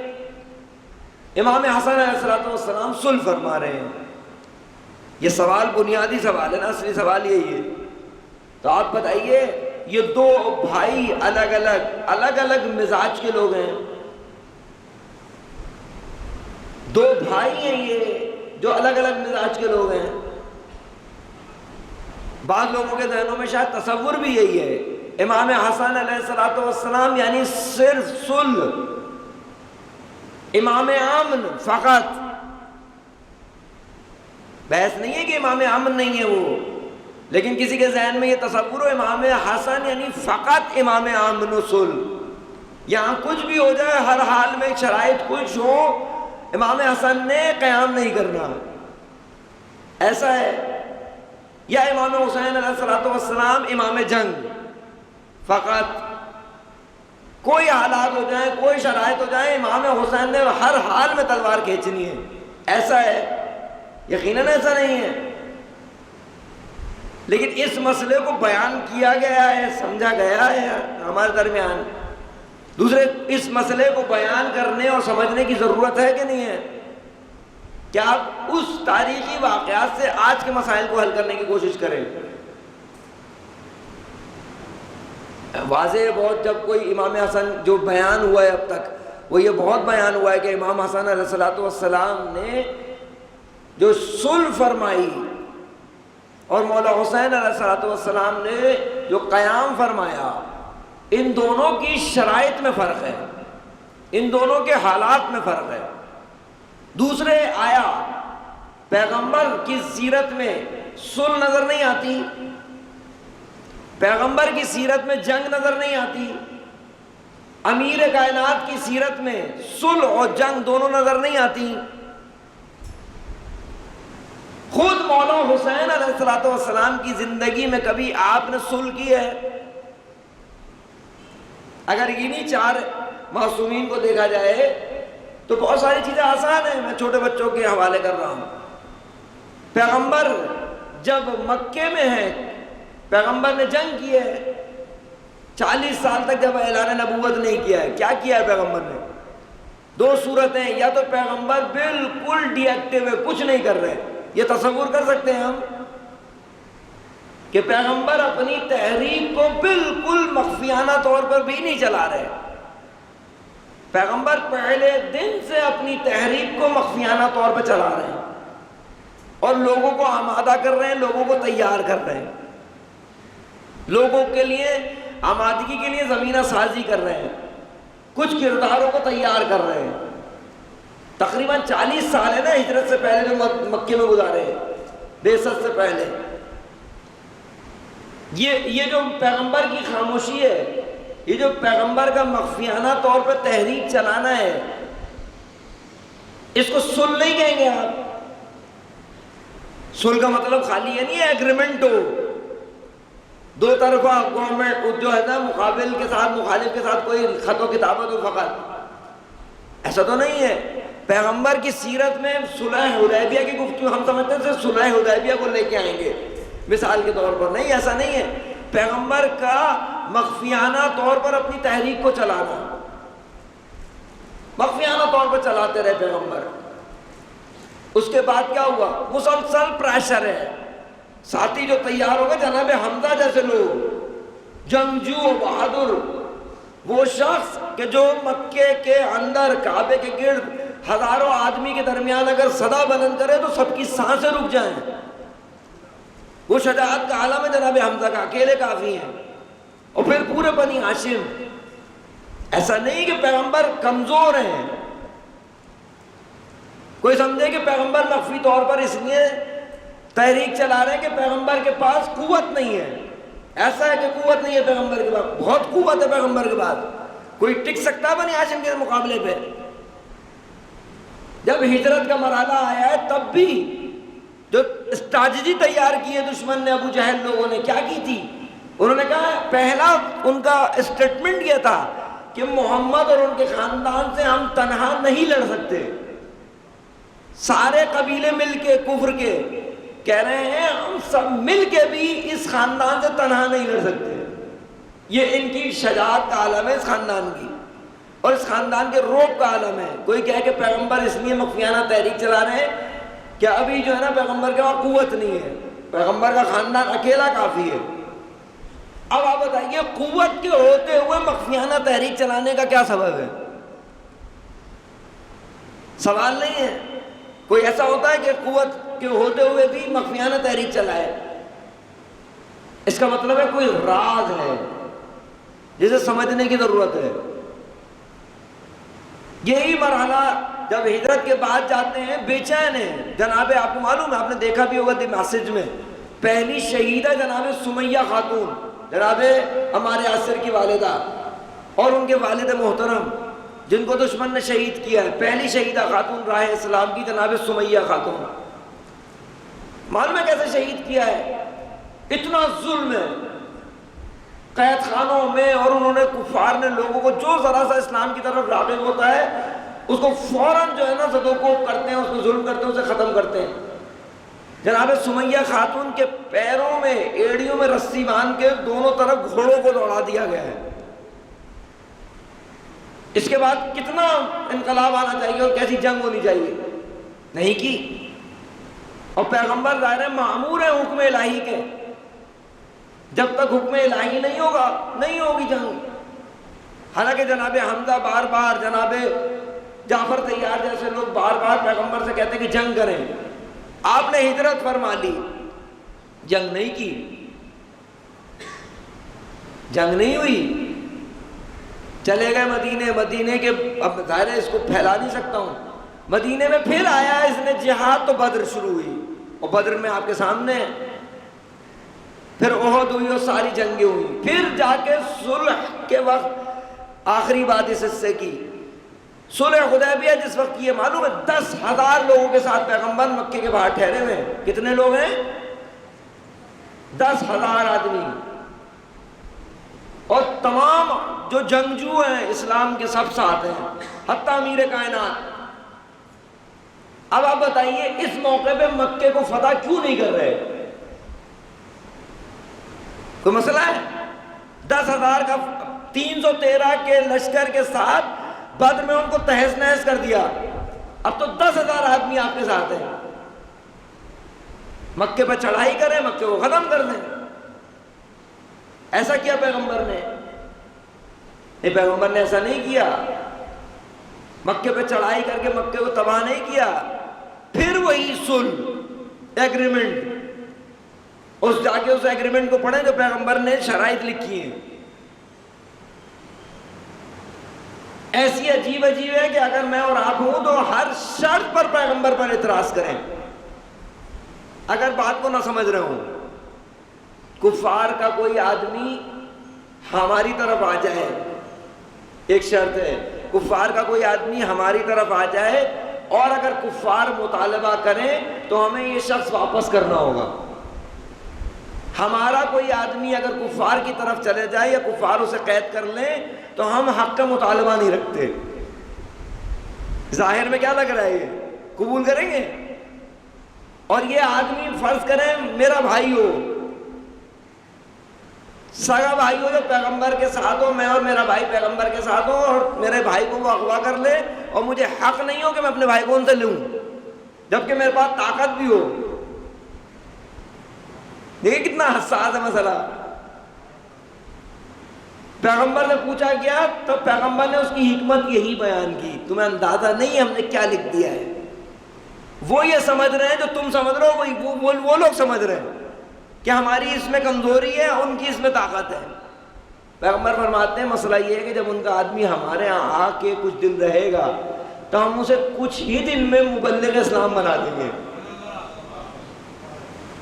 امام حسن علیہ السلام صلح فرما رہے ہیں. یہ سوال بنیادی سوال ہے نا، اصلی سوال یہی ہے. تو آپ بتائیے، یہ دو بھائی الگ الگ مزاج کے لوگ ہیں. دو بھائی ہیں یہ جو الگ الگ مزاج کے لوگ ہیں. بعض لوگوں کے ذہنوں میں شاید تصور بھی یہی ہے، امام حسن علیہ السلام یعنی صرف صلح، امام امن فقط. بحث نہیں ہے کہ امام امن نہیں ہے وہ، لیکن کسی کے ذہن میں یہ تصور ہو امام حسن یعنی فقط امام امن و صلح. یہاں کچھ بھی ہو جائے، ہر حال میں شرائط کچھ ہو، امام حسن نے قیام نہیں کرنا، ایسا ہے. یا امام حسین علیہ السلام امام جنگ فقط. کوئی حالات ہو جائیں، کوئی شرائط ہو جائیں، امام حسین نے ہر حال میں تلوار کھینچنی ہے. ایسا ہے؟ یقیناً ایسا نہیں ہے. لیکن اس مسئلے کو بیان کیا گیا ہے، سمجھا گیا ہے ہمارے درمیان. دوسرے، اس مسئلے کو بیان کرنے اور سمجھنے کی ضرورت ہے کہ نہیں ہے؟ کیا آپ اس تاریخی واقعات سے آج کے مسائل کو حل کرنے کی کوشش کریں. واضح ہے بہت، جب کوئی امام حسن جو بیان ہوا ہے اب تک وہ یہ بہت بیان ہوا ہے کہ امام حسن علیہ السلام نے جو صلح فرمائی اور مولا حسین علیہ السلام نے جو قیام فرمایا، ان دونوں کی شرائط میں فرق ہے، ان دونوں کے حالات میں فرق ہے. دوسرے، آیا پیغمبر کی سیرت میں صلح نظر نہیں آتی، پیغمبر کی سیرت میں جنگ نظر نہیں آتی، امیر کائنات کی سیرت میں صلح اور جنگ دونوں نظر نہیں آتی. خود مولا حسین علیہ السلام کی زندگی میں کبھی آپ نے صلح کی ہے؟ اگر انہی 4 معصومین کو دیکھا جائے تو بہت ساری چیزیں آسان ہیں. میں چھوٹے بچوں کے حوالے کر رہا ہوں. پیغمبر جب مکے میں ہیں، پیغمبر نے جنگ کی ہے. 40 سال تک جب اعلان نبوت نہیں کیا ہے، کیا کیا ہے پیغمبر نے؟ 2 صورتیں، یا تو پیغمبر بالکل ڈی ایکٹیو ہے، کچھ نہیں کر رہے. یہ تصور کر سکتے ہیں ہم کہ پیغمبر اپنی تحریک کو بالکل مخفیانہ طور پر بھی نہیں چلا رہے. پیغمبر پہلے دن سے اپنی تحریک کو مخفیانہ طور پر چلا رہے ہیں اور لوگوں کو آمادہ کر رہے ہیں، لوگوں کو تیار کر رہے ہیں، لوگوں کے لیے آمادگی کے لیے زمینہ سازی کر رہے ہیں، کچھ کرداروں کو تیار کر رہے ہیں. تقریباً 40 سال ہے نا ہجرت سے پہلے جو مکے میں گزارے ہیں، بعثت سے پہلے. یہ جو پیغمبر کی خاموشی ہے، یہ جو پیغمبر کا مخفیانہ طور پر تحریک چلانا ہے، اس کو صلح نہیں کہیں گے آپ. صلح کا مطلب خالی یہ نہیں ہے ایگریمنٹ ہو، 2 طرفہ گورنمنٹ جو ہے نا مقابل کے ساتھ مخالف کے ساتھ کوئی خط و کتابت ہو فقط، ایسا تو نہیں ہے. پیغمبر کی سیرت میں صلح حدیبیہ کی گفتگو ہم سمجھتے ہیں صلح حدیبیہ کو لے کے آئیں گے مثال کے طور پر، نہیں، ایسا نہیں ہے. پیغمبر کا مخفیانہ طور پر اپنی تحریک کو چلانا، مخفیانہ طور پر چلاتے رہے پیغمبر. اس کے بعد کیا ہوا؟ مسلسل پریشر ہے. ساتھی جو تیار ہو گئے، جناب حمزہ جیسے لوگ، جنگجو بہادر، وہ شخص کہ جو مکے کے اندر کعبے کے گرد ہزاروں آدمی کے درمیان اگر صدا بلند کرے تو سب کی سانسیں رک جائیں. وہ شجاعت کا عالم ہے جناب حمزہ کا، اکیلے کافی ہیں. اور پھر پورے بنی ہاشم. ایسا نہیں کہ پیغمبر کمزور ہیں. کوئی سمجھے کہ پیغمبر مخفی طور پر اس لیے تحریک چلا رہے ہیں کہ پیغمبر کے پاس قوت نہیں ہے. ایسا ہے کہ قوت نہیں ہے پیغمبر کے پاس، بہت قوت ہے پیغمبر کے پاس. کوئی ٹک سکتا بنی ہاشم کے مقابلے پہ؟ جب ہجرت کا مرحلہ آیا ہے تب بھی جو اسٹریٹجی تیار کی ہے دشمن نے، ابو جہل لوگوں نے کیا کی تھی؟ انہوں نے کہا، پہلا ان کا اسٹیٹمنٹ یہ تھا کہ محمد اور ان کے خاندان سے ہم تنہا نہیں لڑ سکتے. سارے قبیلے مل کے کفر کے کہہ رہے ہیں ہم سب مل کے بھی اس خاندان سے تنہا نہیں لڑ سکتے. یہ ان کی شجاعت کا عالم ہے اس خاندان کی، اور اس خاندان کے روب کا عالم ہے. کوئی کہے کہ پیغمبر اس لیے مخفیانہ تحریک چلا رہے ہیں کہ ابھی جو ہے نا پیغمبر کے پاس قوت نہیں ہے، پیغمبر کا خاندان اکیلا کافی ہے. اب آپ بتائیے قوت کے ہوتے ہوئے مخفیانہ تحریک چلانے کا کیا سبب ہے؟ سوال نہیں ہے. کوئی ایسا ہوتا ہے کہ قوت کے ہوتے ہوئے بھی مخفیانہ تحریک چلائے؟ اس کا مطلب ہے کوئی راز ہے جسے سمجھنے کی ضرورت ہے. یہی مرحلہ جب ہجرت کے بعد جاتے ہیں بے چین ہیں. جناب آپ کو معلوم ہے، آپ نے دیکھا بھی ہوگا دی میسج میں، پہلی شہیدہ جناب سمیہ خاتون، جناب ہمارے عصر کی والدہ اور ان کے والد محترم جن کو دشمن نے شہید کیا ہے، پہلی شہیدہ خاتون راہ اسلام کی جناب سمیہ خاتون. معلوم ہے کیسے شہید کیا ہے؟ اتنا ظلم ہے، قید خانوں میں، اور انہوں نے کفار نے لوگوں کو جو ذرا سا اسلام کی طرف راغب ہوتا ہے اس کو فوراً جو ہے نا زدوکوب کرتے ہیں، اس کو ظلم کرتے ہیں، اسے ختم کرتے ہیں۔ جناب سمیہ خاتون کے پیروں میں ایڑیوں میں رسی باندھ کے دونوں طرف گھوڑوں کو دوڑا دیا گیا ہے۔ اس کے بعد کتنا انقلاب آنا چاہیے اور کیسی جنگ ہونی چاہیے، نہیں کی۔ اور پیغمبر ظاہر ہے مأمور ہے حکم الہی کے، جب تک حکم الہی نہیں ہوگا نہیں ہوگی جنگ۔ حالانکہ جناب حمزہ بار بار، جناب جعفر طیار جیسے لوگ بار بار پیغمبر سے کہتے ہیں کہ جنگ کریں، آپ نے ہجرت فرما لی، جنگ نہیں کی، جنگ نہیں ہوئی، چلے گئے مدینے کے، اب ظاہر ہے اس کو پھیلا نہیں سکتا ہوں، مدینے میں پھر آیا اس نے جہاد، تو بدر شروع ہوئی، اور بدر میں آپ کے سامنے ہے، پھر احد ہوئی اور ساری جنگیں ہوئی، پھر جا کے صلح کے وقت آخری بات اس حصے کی، صلح حدیبیہ جس وقت کی ہے، معلوم ہے 10,000 لوگوں کے ساتھ پیغمبر مکے کے باہر ٹھہرے ہوئے ہیں۔ کتنے لوگ ہیں؟ 10,000 آدمی، اور تمام جو جنگجو ہیں اسلام کے سب ساتھ ہیں، حتیٰ امیر کائنات۔ اب آپ بتائیے اس موقع پہ مکے کو فتح کیوں نہیں کر رہے؟ کوئی مسئلہ ہے؟ 10,000 کا 313 کے لشکر کے ساتھ بدر میں ان کو تہس نہس کر دیا، اب تو 10,000 آدمی آپ کے ساتھ ہیں، مکے پہ چڑھائی کریں، مکے کو ختم کر دیں۔ ایسا کیا پیغمبر نے؟ نہیں، پیغمبر نے ایسا نہیں کیا، مکے پہ چڑھائی کر کے مکے کو تباہ نہیں کیا، پھر وہی صلح ایگریمنٹ، اس جا کے اس ایگریمنٹ کو پڑھیں جو پیغمبر نے شرائط لکھی ہیں، ایسی عجیب ہے کہ اگر میں اور آپ ہوں تو ہر شرط پر پیغمبر پر اعتراض کریں اگر بات کو نہ سمجھ رہے ہوں۔ کفار کا کوئی آدمی ہماری طرف آ جائے، ایک شرط ہے، کفار کا کوئی آدمی ہماری طرف آ جائے اور اگر کفار مطالبہ کریں تو ہمیں یہ شخص واپس کرنا ہوگا۔ ہمارا کوئی آدمی اگر کفار کی طرف چلے جائے یا کفار اسے قید کر لیں تو ہم حق کا مطالبہ نہیں رکھتے۔ ظاہر میں کیا لگ رہا ہے، یہ قبول کریں گے؟ اور یہ آدمی فرض کریں میرا بھائی ہو، سگا بھائی ہو، جو پیغمبر کے ساتھ ہو، میں اور میرا بھائی پیغمبر کے ساتھ ہو، اور میرے بھائی کو وہ اغوا کر لے اور مجھے حق نہیں ہو کہ میں اپنے بھائی کو ان سے لوں، جبکہ میرے پاس طاقت بھی ہو۔ دیکھیں کتنا حساس ہے مسئلہ۔ پیغمبر نے پوچھا گیا تو پیغمبر نے اس کی حکمت یہی بیان کی، تمہیں اندازہ نہیں ہم نے کیا لکھ دیا ہے۔ وہ یہ سمجھ رہے ہیں جو تم سمجھ رہے ہو، وہ لوگ سمجھ رہے ہیں کہ ہماری اس میں کمزوری ہے، ان کی اس میں طاقت ہے۔ پیغمبر فرماتے ہیں مسئلہ یہ ہے کہ جب ان کا آدمی ہمارے ہاں آ کے کچھ دن رہے گا تو ہم اسے کچھ ہی دن میں مبلغ اسلام بنا دیں گے،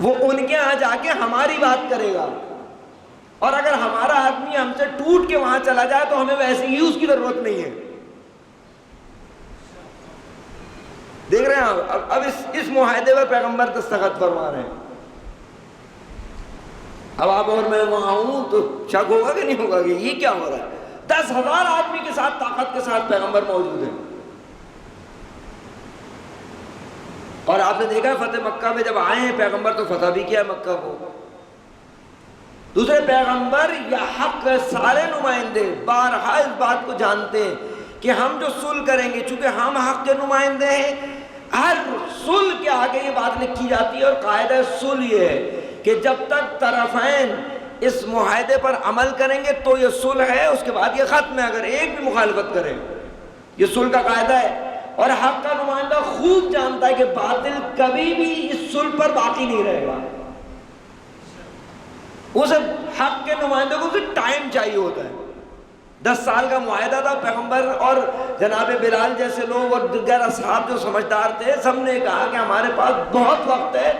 وہ ان کے ہاں جا کے ہماری بات کرے گا، اور اگر ہمارا آدمی ہم سے ٹوٹ کے وہاں چلا جائے تو ہمیں ویسے ہی اس کی ضرورت نہیں ہے۔ دیکھ رہے ہیں اب اس معاہدے پر پیغمبر دستخط فرما رہے ہیں۔ اب آپ اور میں وہاں ہوں تو شک ہوگا کہ نہیں ہوگا کہ یہ کیا ہو رہا ہے؟ 10,000 آدمی کے ساتھ طاقت کے ساتھ پیغمبر موجود ہیں، اور آپ نے دیکھا فتح مکہ میں جب آئے ہیں پیغمبر تو فتح بھی کیا مکہ کو۔ دوسرے پیغمبر یا حق سارے نمائندے بارہا اس بات کو جانتے ہیں کہ ہم جو صلح کریں گے، چونکہ ہم حق کے نمائندے ہیں، ہر صلح کے آگے یہ بات لکھی جاتی ہے، اور قاعدہ صلح یہ ہے کہ جب تک طرفین اس معاہدے پر عمل کریں گے تو یہ صلح ہے، اس کے بعد یہ ختم ہے اگر ایک بھی مخالفت کرے۔ یہ صلح کا قاعدہ ہے، اور حق کا نمائندہ خوب جانتا ہے کہ باطل کبھی بھی اس صلح پر باقی نہیں رہے گا۔ اسے حق کے نمائندے کو اسے ٹائم چاہیے ہوتا ہے۔ 10 سال کا معاہدہ تھا، پیغمبر اور جناب بلال جیسے لوگ اور دیگر اصحاب جو سمجھدار تھے سب نے کہا کہ ہمارے پاس بہت وقت ہے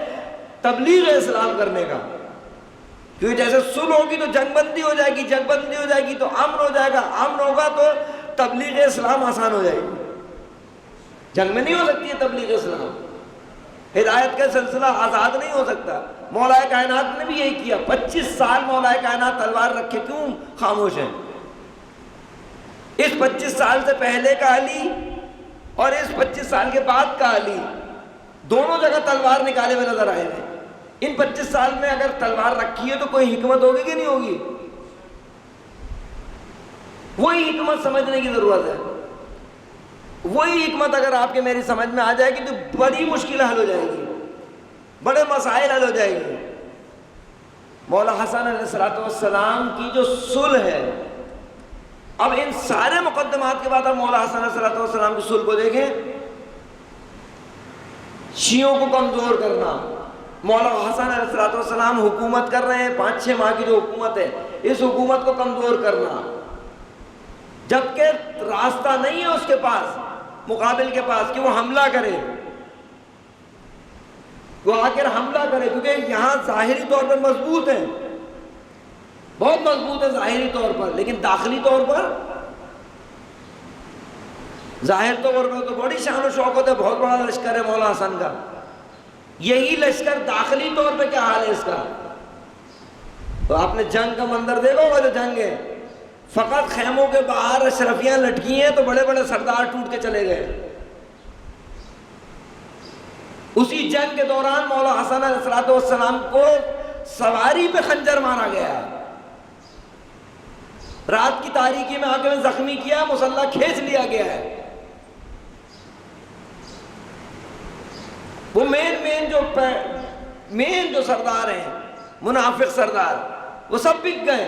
تبلیغ اسلام کرنے کا، کیونکہ جیسے صلح ہوگی تو جنگ بندی ہو جائے گی، جنگ بندی ہو جائے گی تو امن ہو جائے گا، امن ہوگا تو تبلیغ اسلام آسان ہو جائے گی۔ جنگ میں نہیں ہو سکتی ہے تبلیغ اسلام، ہدایت کا سلسلہ آزاد نہیں ہو سکتا. مولا کائنات نے بھی یہی کیا. 25 سال مولا کائنات تلوار رکھے کیوں خاموش ہیں؟ اس 25 سال سے پہلے کا علی اور اس 25 سال کے بعد کا علی دونوں جگہ تلوار نکالے ہوئے نظر آئے ہیں. ان 25 سال میں اگر تلوار رکھی ہے تو کوئی حکمت ہوگی کہ نہیں ہوگی؟ وہی حکمت سمجھنے کی ضرورت ہے. وہی حکمت اگر آپ کے میری سمجھ میں آ جائے گی تو بڑی مشکل حل ہو جائے گی, بڑے مسائل حل ہو جائے گی. مولا حسن علیہ السلام کی جو صلح ہے, اب ان سارے مقدمات کے بعد اب مولا حسن علیہ السلام کی صلح کو دیکھیں. شیعوں کو کمزور کرنا, مولا حسن علیہ السلام حکومت کر رہے ہیں 5-6 ماہ کی جو حکومت ہے, اس حکومت کو کمزور کرنا, جبکہ راستہ نہیں ہے اس کے پاس, مقابل کے پاس, کہ وہ حملہ کرے, وہ آخر حملہ کرے, کیونکہ یہاں ظاہری طور پر مضبوط ہیں, بہت مضبوط ہے ظاہری طور پر, لیکن داخلی طور پر, ظاہر طور پر تو بڑی شان و شوکت ہے, بہت بڑا لشکر ہے مولا حسن کا. یہی لشکر داخلی طور پہ کیا حال ہے اس کا؟ تو آپ نے جنگ کا منظر دیکھا ہوگا, جو جنگ ہے فقط خیموں کے باہر اشرفیاں لٹکی ہیں تو بڑے بڑے سردار ٹوٹ کے چلے گئے. اسی جنگ کے دوران مولا حسن علیہ السلام کو سواری پہ خنجر مارا گیا, رات کی تاریکی میں آ کے زخمی کیا, مسلح کھینچ لیا گیا ہے. وہ مین جو سردار ہیں, منافق سردار, وہ سب بک گئے.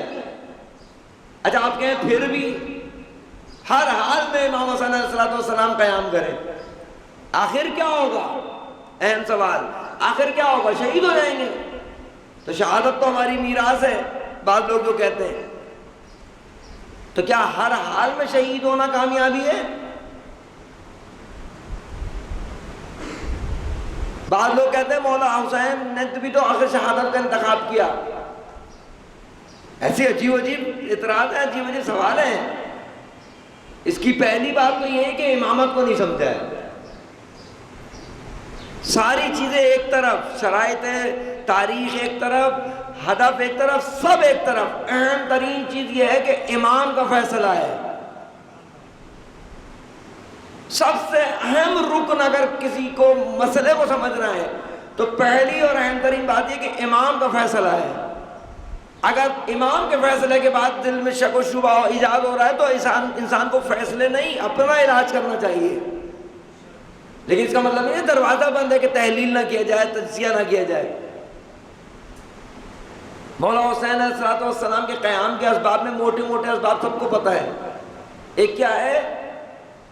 اچھا آپ کہیں پھر بھی ہر حال میں امام حسن علیہ السلام قیام کریں, آخر کیا ہوگا؟ اہم سوال, آخر کیا ہوگا؟ شہید ہو جائیں گے. تو شہادت تو ہماری میراث ہے, بعض لوگ جو کہتے ہیں. تو کیا ہر حال میں شہید ہونا کامیابی ہے؟ بعض لوگ کہتے ہیں مولا حسین نے بھی تو آخر شہادت کا انتخاب کیا. ایسے عجیب اعتراض ہیں, عجیب سوال ہیں. اس کی پہلی بات تو یہ ہے کہ امامت کو نہیں سمجھا ہے. ساری چیزیں ایک طرف, شرائط تاریخ ایک طرف, ہدف ایک طرف, سب ایک طرف. اہم ترین چیز یہ ہے کہ امام کا فیصلہ ہے. سب سے اہم رکن اگر کسی کو مسئلے کو سمجھنا ہے تو پہلی اور اہم ترین بات یہ کہ امام کا فیصلہ ہے. اگر امام کے فیصلے کے بعد دل میں شک و شبہ ایجاد ہو رہا ہے تو انسان کو فیصلے نہیں, اپنا علاج کرنا چاہیے. لیکن اس کا مطلب نہیں ہے دروازہ بند ہے کہ تحلیل نہ کیا جائے, تجزیہ نہ کیا جائے. مولا حسین علیہ السلام کے قیام کے اسباب میں موٹے موٹے اسباب سب کو پتہ ہے. ایک کیا ہے؟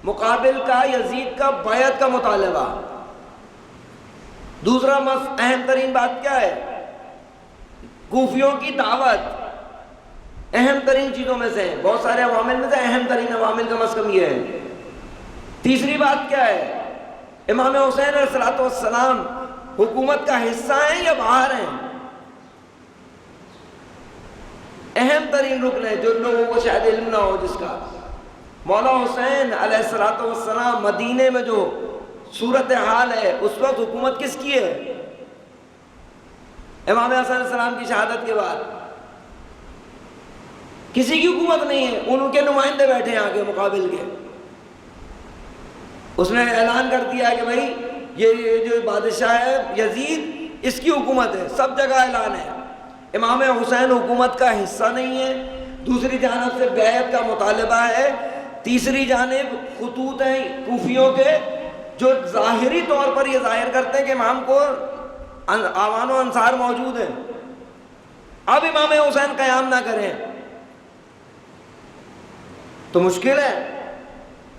مقابل کا یزید کا بیعت کا مطالبہ. دوسرا اہم ترین بات کیا ہے؟ کوفیوں کی دعوت. اہم ترین چیزوں میں سے, بہت سارے عوامل میں سے اہم ترین عوامل کم از کم یہ ہے. تیسری بات کیا ہے؟ امام حسین علیہ السلام حکومت کا حصہ ہیں یا باہر ہیں؟ اہم ترین رکن ہے جو لوگوں کو شاید علم نہ ہو, جس کا مولا حسین علیہ السلام مدینے میں جو صورتحال ہے اس وقت حکومت کس کی ہے؟ امام حسن علیہ السلام کی شہادت کے بعد کسی کی حکومت نہیں ہے. ان کے نمائندے بیٹھے ہیں آگے مقابل کے. اس نے اعلان کر دیا کہ بھائی یہ جو بادشاہ ہے یزید, اس کی حکومت ہے. سب جگہ اعلان ہے. امام حسین حکومت کا حصہ نہیں ہے. دوسری جانب سے بیعت کا مطالبہ ہے. تیسری جانب خطوط ہیں کوفیوں کے جو ظاہری طور پر یہ ظاہر کرتے ہیں کہ امام کو آوان و انصار موجود ہیں. اب امام حسین قیام نہ کریں تو مشکل ہے.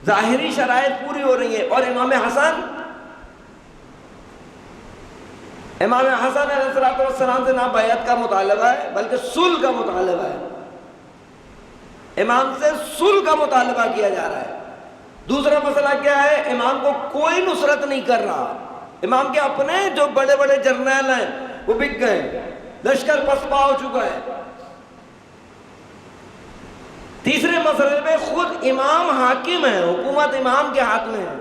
ظاہری شرائط پوری ہو رہی ہیں اور امام حسن علیہ السلام سے نہ بیعت کا مطالبہ ہے بلکہ صلح کا مطالبہ ہے. امام سے صلح کا مطالبہ کیا جا رہا ہے. دوسرا مسئلہ کیا ہے؟ امام کو کوئی نصرت نہیں کر رہا. امام کے اپنے جو بڑے بڑے جرنیل ہیں وہ بک گئے, لشکر پسپا ہو چکا ہے. تیسرے مسئلے میں خود امام حاکم ہے, حکومت امام کے ہاتھ میں ہے.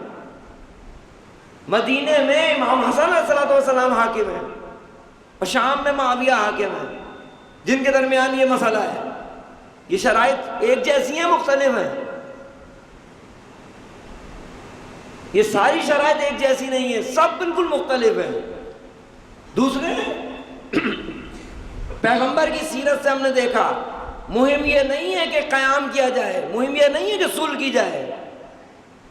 مدینے میں امام حسن علیہ السلام حاکم ہیں اور شام میں معاویہ حاکم ہیں، جن کے درمیان یہ مسئلہ ہے۔ یہ شرائط ایک جیسی ہیں مختلف ہیں؟ یہ ساری شرائط ایک جیسی نہیں ہے، سب بالکل مختلف ہیں۔ دوسرے پیغمبر کی سیرت سے ہم نے دیکھا مہم یہ نہیں ہے کہ قیام کیا جائے، مہم یہ نہیں ہے کہ صلح کی جائے،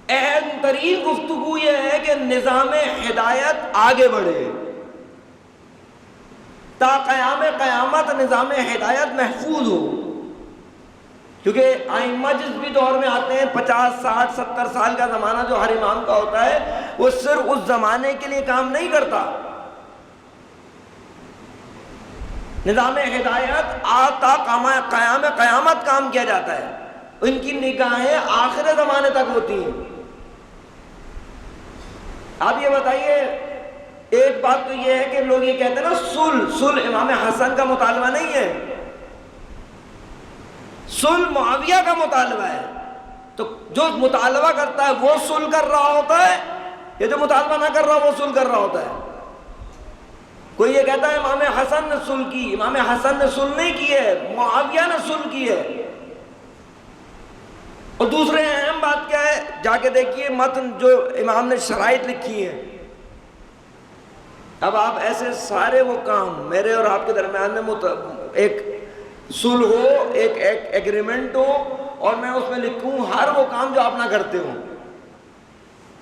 اہم ترین گفتگو یہ ہے کہ نظام ہدایت آگے بڑھے تا قیام قیامت نظام ہدایت محفوظ ہو۔ کیونکہ ائمہ جس بھی دور میں آتے ہیں 50 60 70 سال کا زمانہ جو ہر امام کا ہوتا ہے، وہ صرف اس زمانے کے لیے کام نہیں کرتا، نظام ہدایت آتا قیام قیامت کام کیا جاتا ہے، ان کی نگاہیں آخر زمانے تک ہوتی ہیں۔ آپ یہ بتائیے، ایک بات تو یہ ہے کہ لوگ یہ کہتے ہیں نا صلح امام حسن کا مطالبہ نہیں ہے، صلح معاویہ کا مطالبہ ہے، تو جو مطالبہ کرتا ہے وہ صلح کر رہا ہوتا ہے یا جو مطالبہ نہ کر رہا وہ صلح کر رہا ہوتا ہے؟ کوئی یہ کہتا ہے امام حسن نے صلح کی، امام حسن نے صلح نہیں کی ہے، معاویہ نے صلح کی ہے۔ اور دوسرے اہم بات کیا ہے، جا کے دیکھیے متن جو امام نے شرائط لکھی ہیں۔ اب آپ ایسے سارے وہ کام میرے اور آپ کے درمیان میں ایک صلح ہو، ایک ایگریمنٹ ہو، اور میں اس میں لکھوں ہر وہ کام جو آپ نہ کرتے ہو،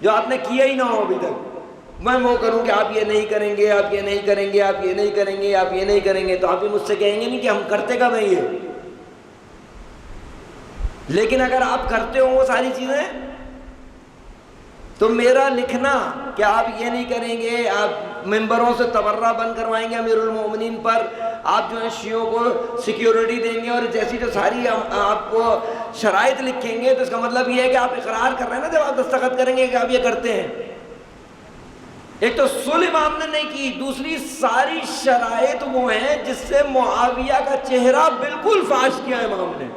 جو آپ نے کیا ہی نہ ہو ابھی تک، میں وہ کروں کہ آپ یہ نہیں کریں گے، آپ یہ نہیں کریں گے، آپ یہ نہیں کریں گے، آپ یہ نہیں کریں گے، تو آپ بھی مجھ سے کہیں گے نہیں کہ ہم کرتے کب ہیں یہ۔ لیکن اگر آپ کرتے ہو وہ ساری چیزیں، تو میرا لکھنا کہ آپ یہ نہیں کریں گے، آپ ممبروں سے تبرہ بند کروائیں گے امیر المومنین پر، آپ جو ہے شیعوں کو سیکیورٹی دیں گے، اور جیسی جو ساری آپ کو شرائط لکھیں گے، تو اس کا مطلب یہ ہے کہ آپ اقرار کر رہے ہیں نا جب آپ دستخط کریں گے کہ آپ یہ کرتے ہیں۔ ایک تو صلح امام نے نہیں کی، دوسری ساری شرائط وہ ہیں جس سے معاویہ کا چہرہ بالکل فاش کیا امام نے،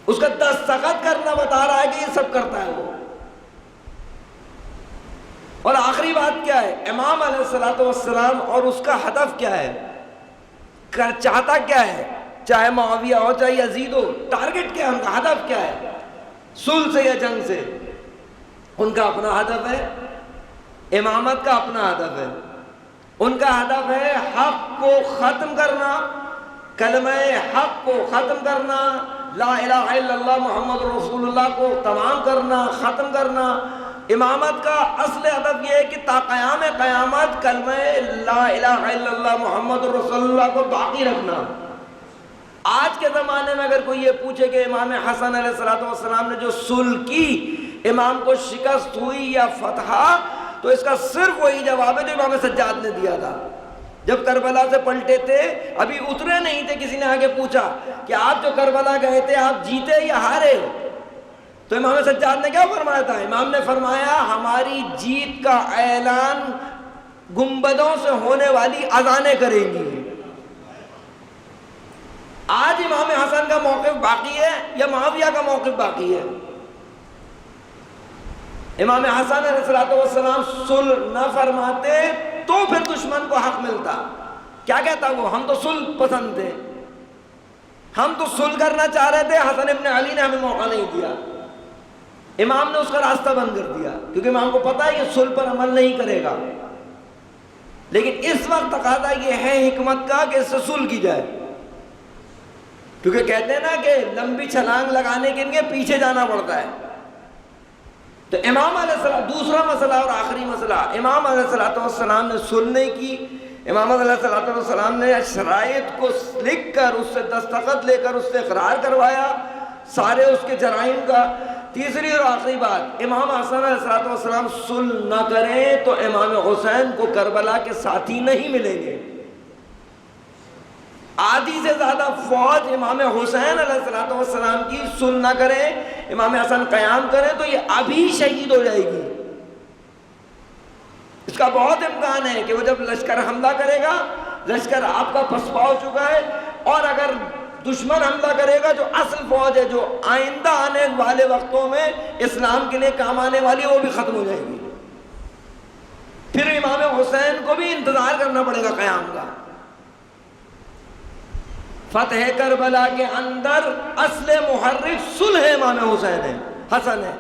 اس کا دستخط کرنا بتا رہا ہے کہ یہ سب کرتا ہے وہ۔ اور آخری بات کیا ہے، امام علیہ السلام اور اس کا ہدف کیا ہے، چاہتا کیا ہے، چاہے معاویہ ہو چاہے یزید ہو، ٹارگٹ کیا ہے ان کا، ہدف کیا ہے، صلح سے یا جنگ سے؟ ان کا اپنا ہدف ہے، امامت کا اپنا ہدف ہے، ان کا ہدف ہے حق کو ختم کرنا، کلمہ حق کو ختم کرنا، لا الہ الا اللہ محمد رسول اللہ کو تمام کرنا، ختم کرنا۔ امامت کا اصل ہدف یہ ہے کہ تا قیام قیامت کلمہ لا الہ الا اللہ محمد رسول اللہ کو باقی رکھنا۔ آج کے زمانے میں اگر کوئی یہ پوچھے کہ امام حسن علیہ السلام نے جو صلح کی، امام کو شکست ہوئی یا فتح، تو اس کا صرف وہی جواب ہے جو امام سجاد نے دیا تھا جب کربلا سے پلٹے تھے، ابھی اترے نہیں تھے، کسی نے آگے پوچھا کہ آپ جو کربلا گئے تھے آپ جیتے یا ہارے؟ تو امام سجاد نے کیا فرمایا تھا؟ امام نے فرمایا ہماری جیت کا اعلان گنبدوں سے ہونے والی اذانیں کریں گی۔ آج امام حسن کا موقف باقی ہے یا معاویہ کا موقف باقی ہے؟ امام حسن علیہ السلام صلح نہ فرماتے تو پھر دشمن کو حق ملتا۔ کیا کہتا وہ؟ ہم تو صلح پسند تھے، ہم تو صلح کرنا چاہ رہے تھے، حسن ابن علی نے ہمیں موقع نہیں دیا، امام نے اس کا راستہ بند کر دیا، کیونکہ امام کو پتا ہے کہ صلح پر عمل نہیں کرے گا۔ لیکن اس وقت تقاضا یہ ہے حکمت کا کہ اس سے صلح کی جائے، کیونکہ کہتے ہیں نا کہ لمبی چھلانگ لگانے کے لیے پیچھے جانا پڑتا ہے۔ تو امام علیہ السلام، دوسرا مسئلہ اور آخری مسئلہ، امام علیہ السلام نے صلح نہیں کی، امام علیہ السلام نے شرائط کو لکھ کر اس سے دستخط لے کر اس سے اقرار کروایا سارے اس کے جرائم کا۔ تیسری اور آخری بات، امام حسن علیہ السلام صلح نہ کریں تو امام حسین کو کربلا کے ساتھی نہیں ملیں گے۔ آدھی سے زیادہ فوج امام حسین علیہ السلام کی صلح نہ کریں، امام حسن قیام کریں تو یہ ابھی شہید ہو جائے گی۔ اس کا بہت امکان ہے کہ وہ جب لشکر حملہ کرے گا، لشکر آپ کا پسپا ہو چکا ہے، اور اگر دشمن حملہ کرے گا جو اصل فوج ہے جو آئندہ آنے والے وقتوں میں اسلام کے لیے کام آنے والی ہے، وہ بھی ختم ہو جائے گی۔ پھر امام حسین کو بھی انتظار کرنا پڑے گا قیام کا۔ فتح کربلا کے اندر اصل محرک صلح امام حسین ہے، حسن ہے،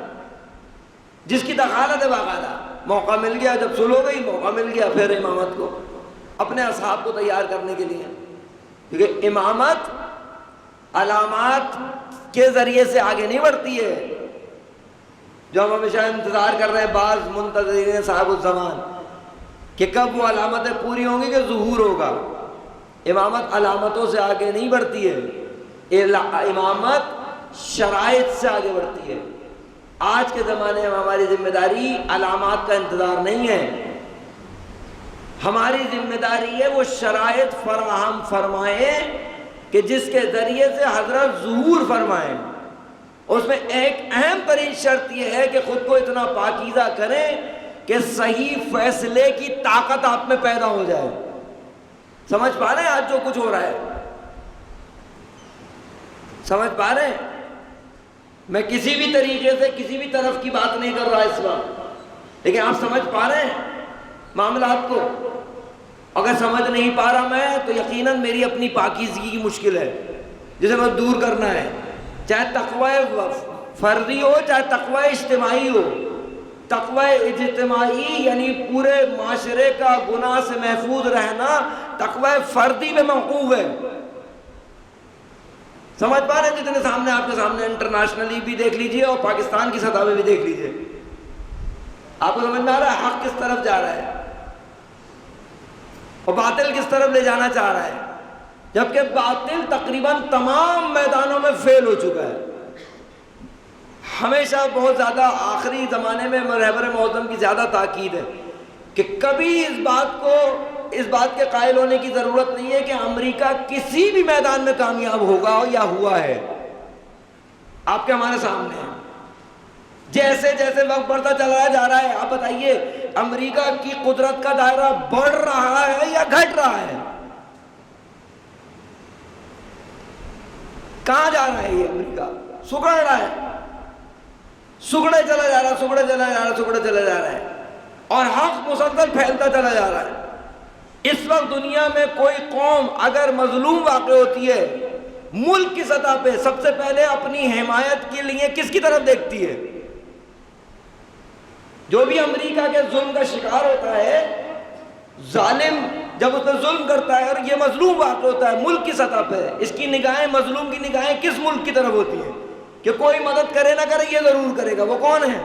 جس کی دخالت ہے باقاعدہ۔ موقع مل گیا، جب صلح ہو گئی، موقع مل گیا پھر امامت کو اپنے اصحاب کو تیار کرنے کے لیے، کیونکہ امامت علامات کے ذریعے سے آگے نہیں بڑھتی ہے، جو ہم ہمیشہ انتظار کر رہے ہیں بعض منتظرین صاحب الزمان کہ کب وہ علامتیں پوری ہوں گی کہ ظہور ہوگا۔ امامت علامتوں سے آگے نہیں بڑھتی ہے، امامت شرائط سے آگے بڑھتی ہے۔ آج کے زمانے میں ہماری ذمہ داری علامات کا انتظار نہیں ہے، ہماری ذمہ داری ہے وہ شرائط فراہم فرمائیں کہ جس کے ذریعے سے حضرت ظہور فرمائیں۔ اس میں ایک اہم ترین شرط یہ ہے کہ خود کو اتنا پاکیزہ کریں کہ صحیح فیصلے کی طاقت آپ میں پیدا ہو جائے۔ سمجھ پا رہے ہیں آج جو کچھ ہو رہا ہے؟ سمجھ پا رہے ہیں؟ میں کسی بھی طریقے سے کسی بھی طرف کی بات نہیں کر رہا اس وقت، لیکن آپ سمجھ پا رہے ہیں معاملات کو؟ اگر سمجھ نہیں پا رہا میں تو یقیناً میری اپنی پاکیزگی کی مشکل ہے جسے میں دور کرنا ہے، چاہے تقوی فردی ہو چاہے تقوی اجتماعی ہو۔ تقوی اجتماعی یعنی پورے معاشرے کا گناہ سے محفوظ رہنا، تقوی فردی میں موقوف ہے۔ سمجھ پا رہے ہیں؟ جتنے سامنے آپ کے سامنے انٹرنیشنلی بھی دیکھ لیجئے اور پاکستان کی سطح پہ بھی دیکھ لیجئے، آپ کو سمجھ میں آ رہا ہے حق کس طرف جا رہا ہے اور باطل کس طرف لے جانا چاہ رہا ہے، جبکہ باطل تقریباً تمام میدانوں میں فیل ہو چکا ہے۔ ہمیشہ بہت زیادہ آخری زمانے میں رہبر معظم کی زیادہ تاکید ہے کہ کبھی اس بات کے قائل ہونے کی ضرورت نہیں ہے کہ امریکہ کسی بھی میدان میں کامیاب ہوگا یا ہوا ہے۔ آپ کے ہمارے سامنے ہے، جیسے جیسے وقت بڑھتا چلا جا رہا ہے، آپ بتائیے امریکہ کی قدرت کا دائرہ بڑھ رہا ہے یا گھٹ رہا ہے؟ کہاں جا رہا ہے یہ امریکہ؟ سکڑ رہا ہے، سکڑے چلا جا رہا ہے، سکڑے چلا جا رہا ہے، سکڑے چلا جا رہا ہے، اور حق مسلسل پھیلتا چلا جا رہا ہے۔ اس وقت دنیا میں کوئی قوم اگر مظلوم واقع ہوتی ہے، ملک کی سطح پہ سب سے پہلے اپنی حمایت کے لیے کس کی طرف دیکھتی ہے؟ جو بھی امریکہ کے ظلم کا شکار ہوتا ہے، ظالم جب اس پر ظلم کرتا ہے اور یہ مظلوم واقع ہوتا ہے ملک کی سطح پہ، اس کی نگاہیں، مظلوم کی نگاہیں کس ملک کی طرف ہوتی ہیں کہ کوئی مدد کرے نہ کرے یہ ضرور کرے گا؟ وہ کون ہے؟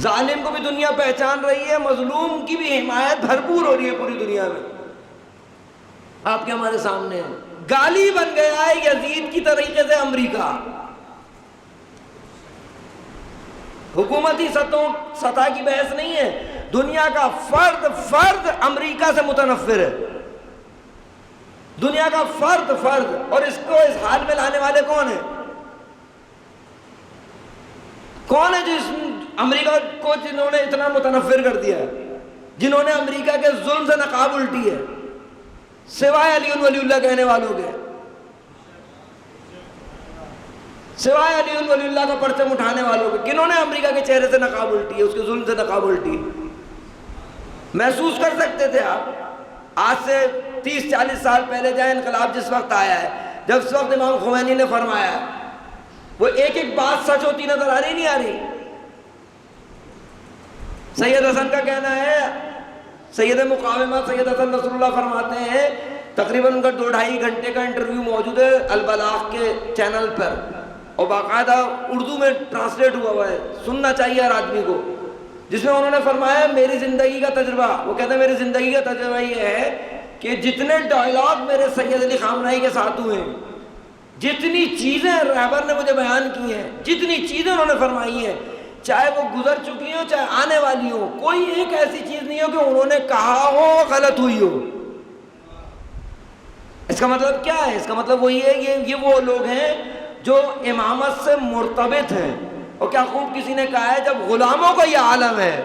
ظالم کو بھی دنیا پہچان رہی ہے، مظلوم کی بھی حمایت بھرپور ہو رہی ہے پوری دنیا میں۔ آپ کے ہمارے سامنے ہے، گالی بن گیا ہے یزید کی طریقے سے امریکہ۔ حکومتی سطح کی بحث نہیں ہے، دنیا کا فرد امریکہ سے متنفر ہے، دنیا کا فرد، اور اس کو اس حال میں لانے والے کون ہیں؟ کون ہے جو امریکہ کو جنہوں نے اتنا متنفر کر دیا ہے، جنہوں نے امریکہ کے ظلم سے نقاب الٹی ہے، سوائے علی ولی اللہ کہنے والوں کے، سوائے علی ولی اللہ کا پرچم اٹھانے والوں کے، کنہوں نے امریکہ کے چہرے سے نقاب الٹی ہے، اس کے ظلم سے نقاب الٹی؟ محسوس کر سکتے تھے آپ آج سے 30-40 سال پہلے جائے انقلاب جس وقت آیا ہے، جب اس وقت امام خمینی نے فرمایا، وہ ایک ایک بات سچ ہوتی نظر آ رہی نہیں آ رہی؟ سید حسن کا کہنا ہے، سید مقاومہ سید حسن نصر اللہ فرماتے ہیں، تقریباً ان کا 2-2.5 گھنٹے کا انٹرویو موجود ہے البلاغ کے چینل پر، اور باقاعدہ اردو میں ٹرانسلیٹ ہوا ہے، سننا چاہیے ہر آدمی کو، جس میں انہوں نے فرمایا میری زندگی کا تجربہ، وہ کہتے ہیں میری زندگی کا تجربہ یہ ہے کہ جتنے ڈائلاگ میرے سید علی خامنہئی کے ساتھ ہوئے ہیں، جتنی چیزیں رہبر نے مجھے بیان کی ہیں، جتنی چیزیں انہوں نے فرمائی ہیں، چاہے وہ گزر چکی ہوں چاہے آنے والی ہوں، کوئی ایک ایسی چیز نہیں ہو کہ انہوں نے کہا ہو غلط ہوئی ہو۔ اس کا مطلب کیا ہے؟ اس کا مطلب وہی ہے یہ وہ لوگ ہیں جو امامت سے مرتبط ہیں، اور کیا خوب کسی نے کہا ہے جب غلاموں کا یہ عالم ہے،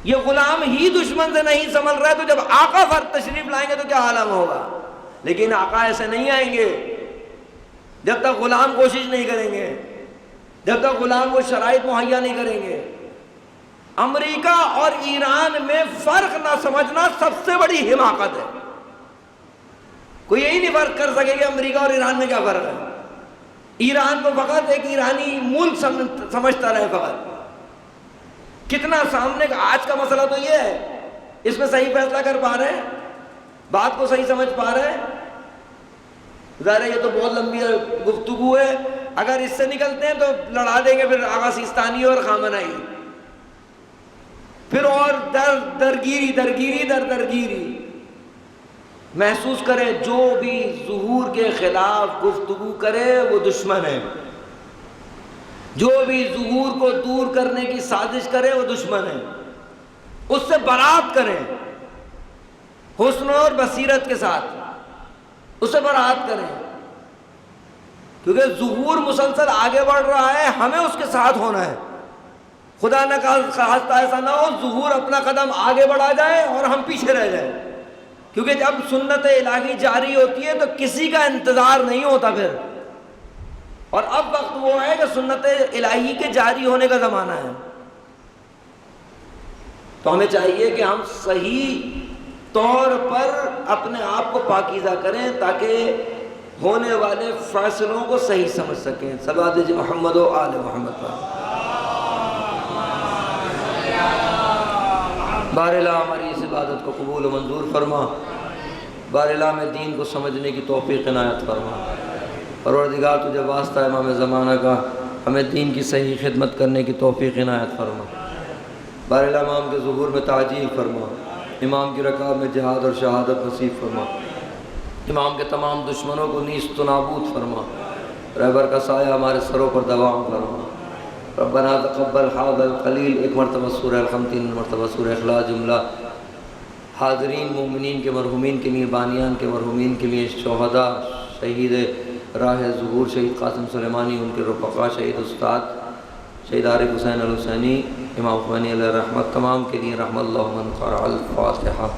یہ غلام ہی دشمن سے نہیں سنبھل رہا ہے، تو جب آقا فرد تشریف لائیں گے تو کیا عالم ہوگا؟ لیکن آقا ایسے نہیں آئیں گے جب تک غلام کوشش نہیں کریں گے، جب تک غلام وہ شرائط مہیا نہیں کریں گے۔ امریکہ اور ایران میں فرق نہ سمجھنا سب سے بڑی حماقت ہے۔ کوئی یہی نہیں فرق کر سکے کہ امریکہ اور ایران میں کیا فرق ہے۔ ایران کو فقط ایک ایرانی ملک سمجھتا رہے فقط۔ کتنا سامنے کا آج کا مسئلہ تو یہ ہے، اس میں صحیح فیصلہ کر پا رہے ہیں، بات کو صحیح سمجھ پا رہے ہیں۔ ظاہر ہے یہ تو بہت لمبی گفتگو ہے، اگر اس سے نکلتے ہیں تو لڑا دیں گے پھر آغا سیستانی اور خامنائی، پھر اور درگیری۔ محسوس کرے جو بھی ظہور کے خلاف گفتگو کرے وہ دشمن ہے، جو بھی ظہور کو دور کرنے کی سازش کرے وہ دشمن ہے، اس سے برات کریں حسن اور بصیرت کے ساتھ، اس سے برات کریں، کیونکہ ظہور مسلسل آگے بڑھ رہا ہے، ہمیں اس کے ساتھ ہونا ہے۔ خدا نہ خواستہ ایسا نہ ہو ظہور اپنا قدم آگے بڑھا جائے اور ہم پیچھے رہ جائیں، کیونکہ جب سنت الہی جاری ہوتی ہے تو کسی کا انتظار نہیں ہوتا پھر، اور اب وقت وہ ہے کہ سنت الہی کے جاری ہونے کا زمانہ ہے۔ تو ہمیں چاہیے کہ ہم صحیح طور پر اپنے آپ کو پاکیزہ کریں تاکہ ہونے والے فیصلوں کو صحیح سمجھ سکیں۔ صلوات محمد و آل محمد پر بار الہ ہماری اس عبادت کو قبول و منظور فرما، بار الہ میں دین کو سمجھنے کی توفیق عنایت فرما۔ پروردگار تجھے واسطہ امام زمانہ کا، ہمیں دین کی صحیح خدمت کرنے کی توفیق عنایت فرما۔ بار الہ امام کے ظہور میں تعجیل فرما، امام کی رکاب میں جہاد اور شہادت نصیب فرما، امام کے تمام دشمنوں کو نیست و نابود فرما، رہبر کا سایہ ہمارے سروں پر دوام فرما۔ ربنا تقبل هذا القلیل، ایک مرتبہ سورہ الحمد، 3 مرتبہ سورہ اخلاص، جملہ حاضرین مومنین کے مرحومین کے لیے، بانیان کے مرحومین کے لیے، شہداء، شہید راہ ظہور شہید قاسم سلیمانی، ان کے رفقا شہید استاد شہید عارف حسین الحسینی، امام خمینی علیہ الرحمت، تمام کے لیے رحم اللہ من قرأ الفاتحہ۔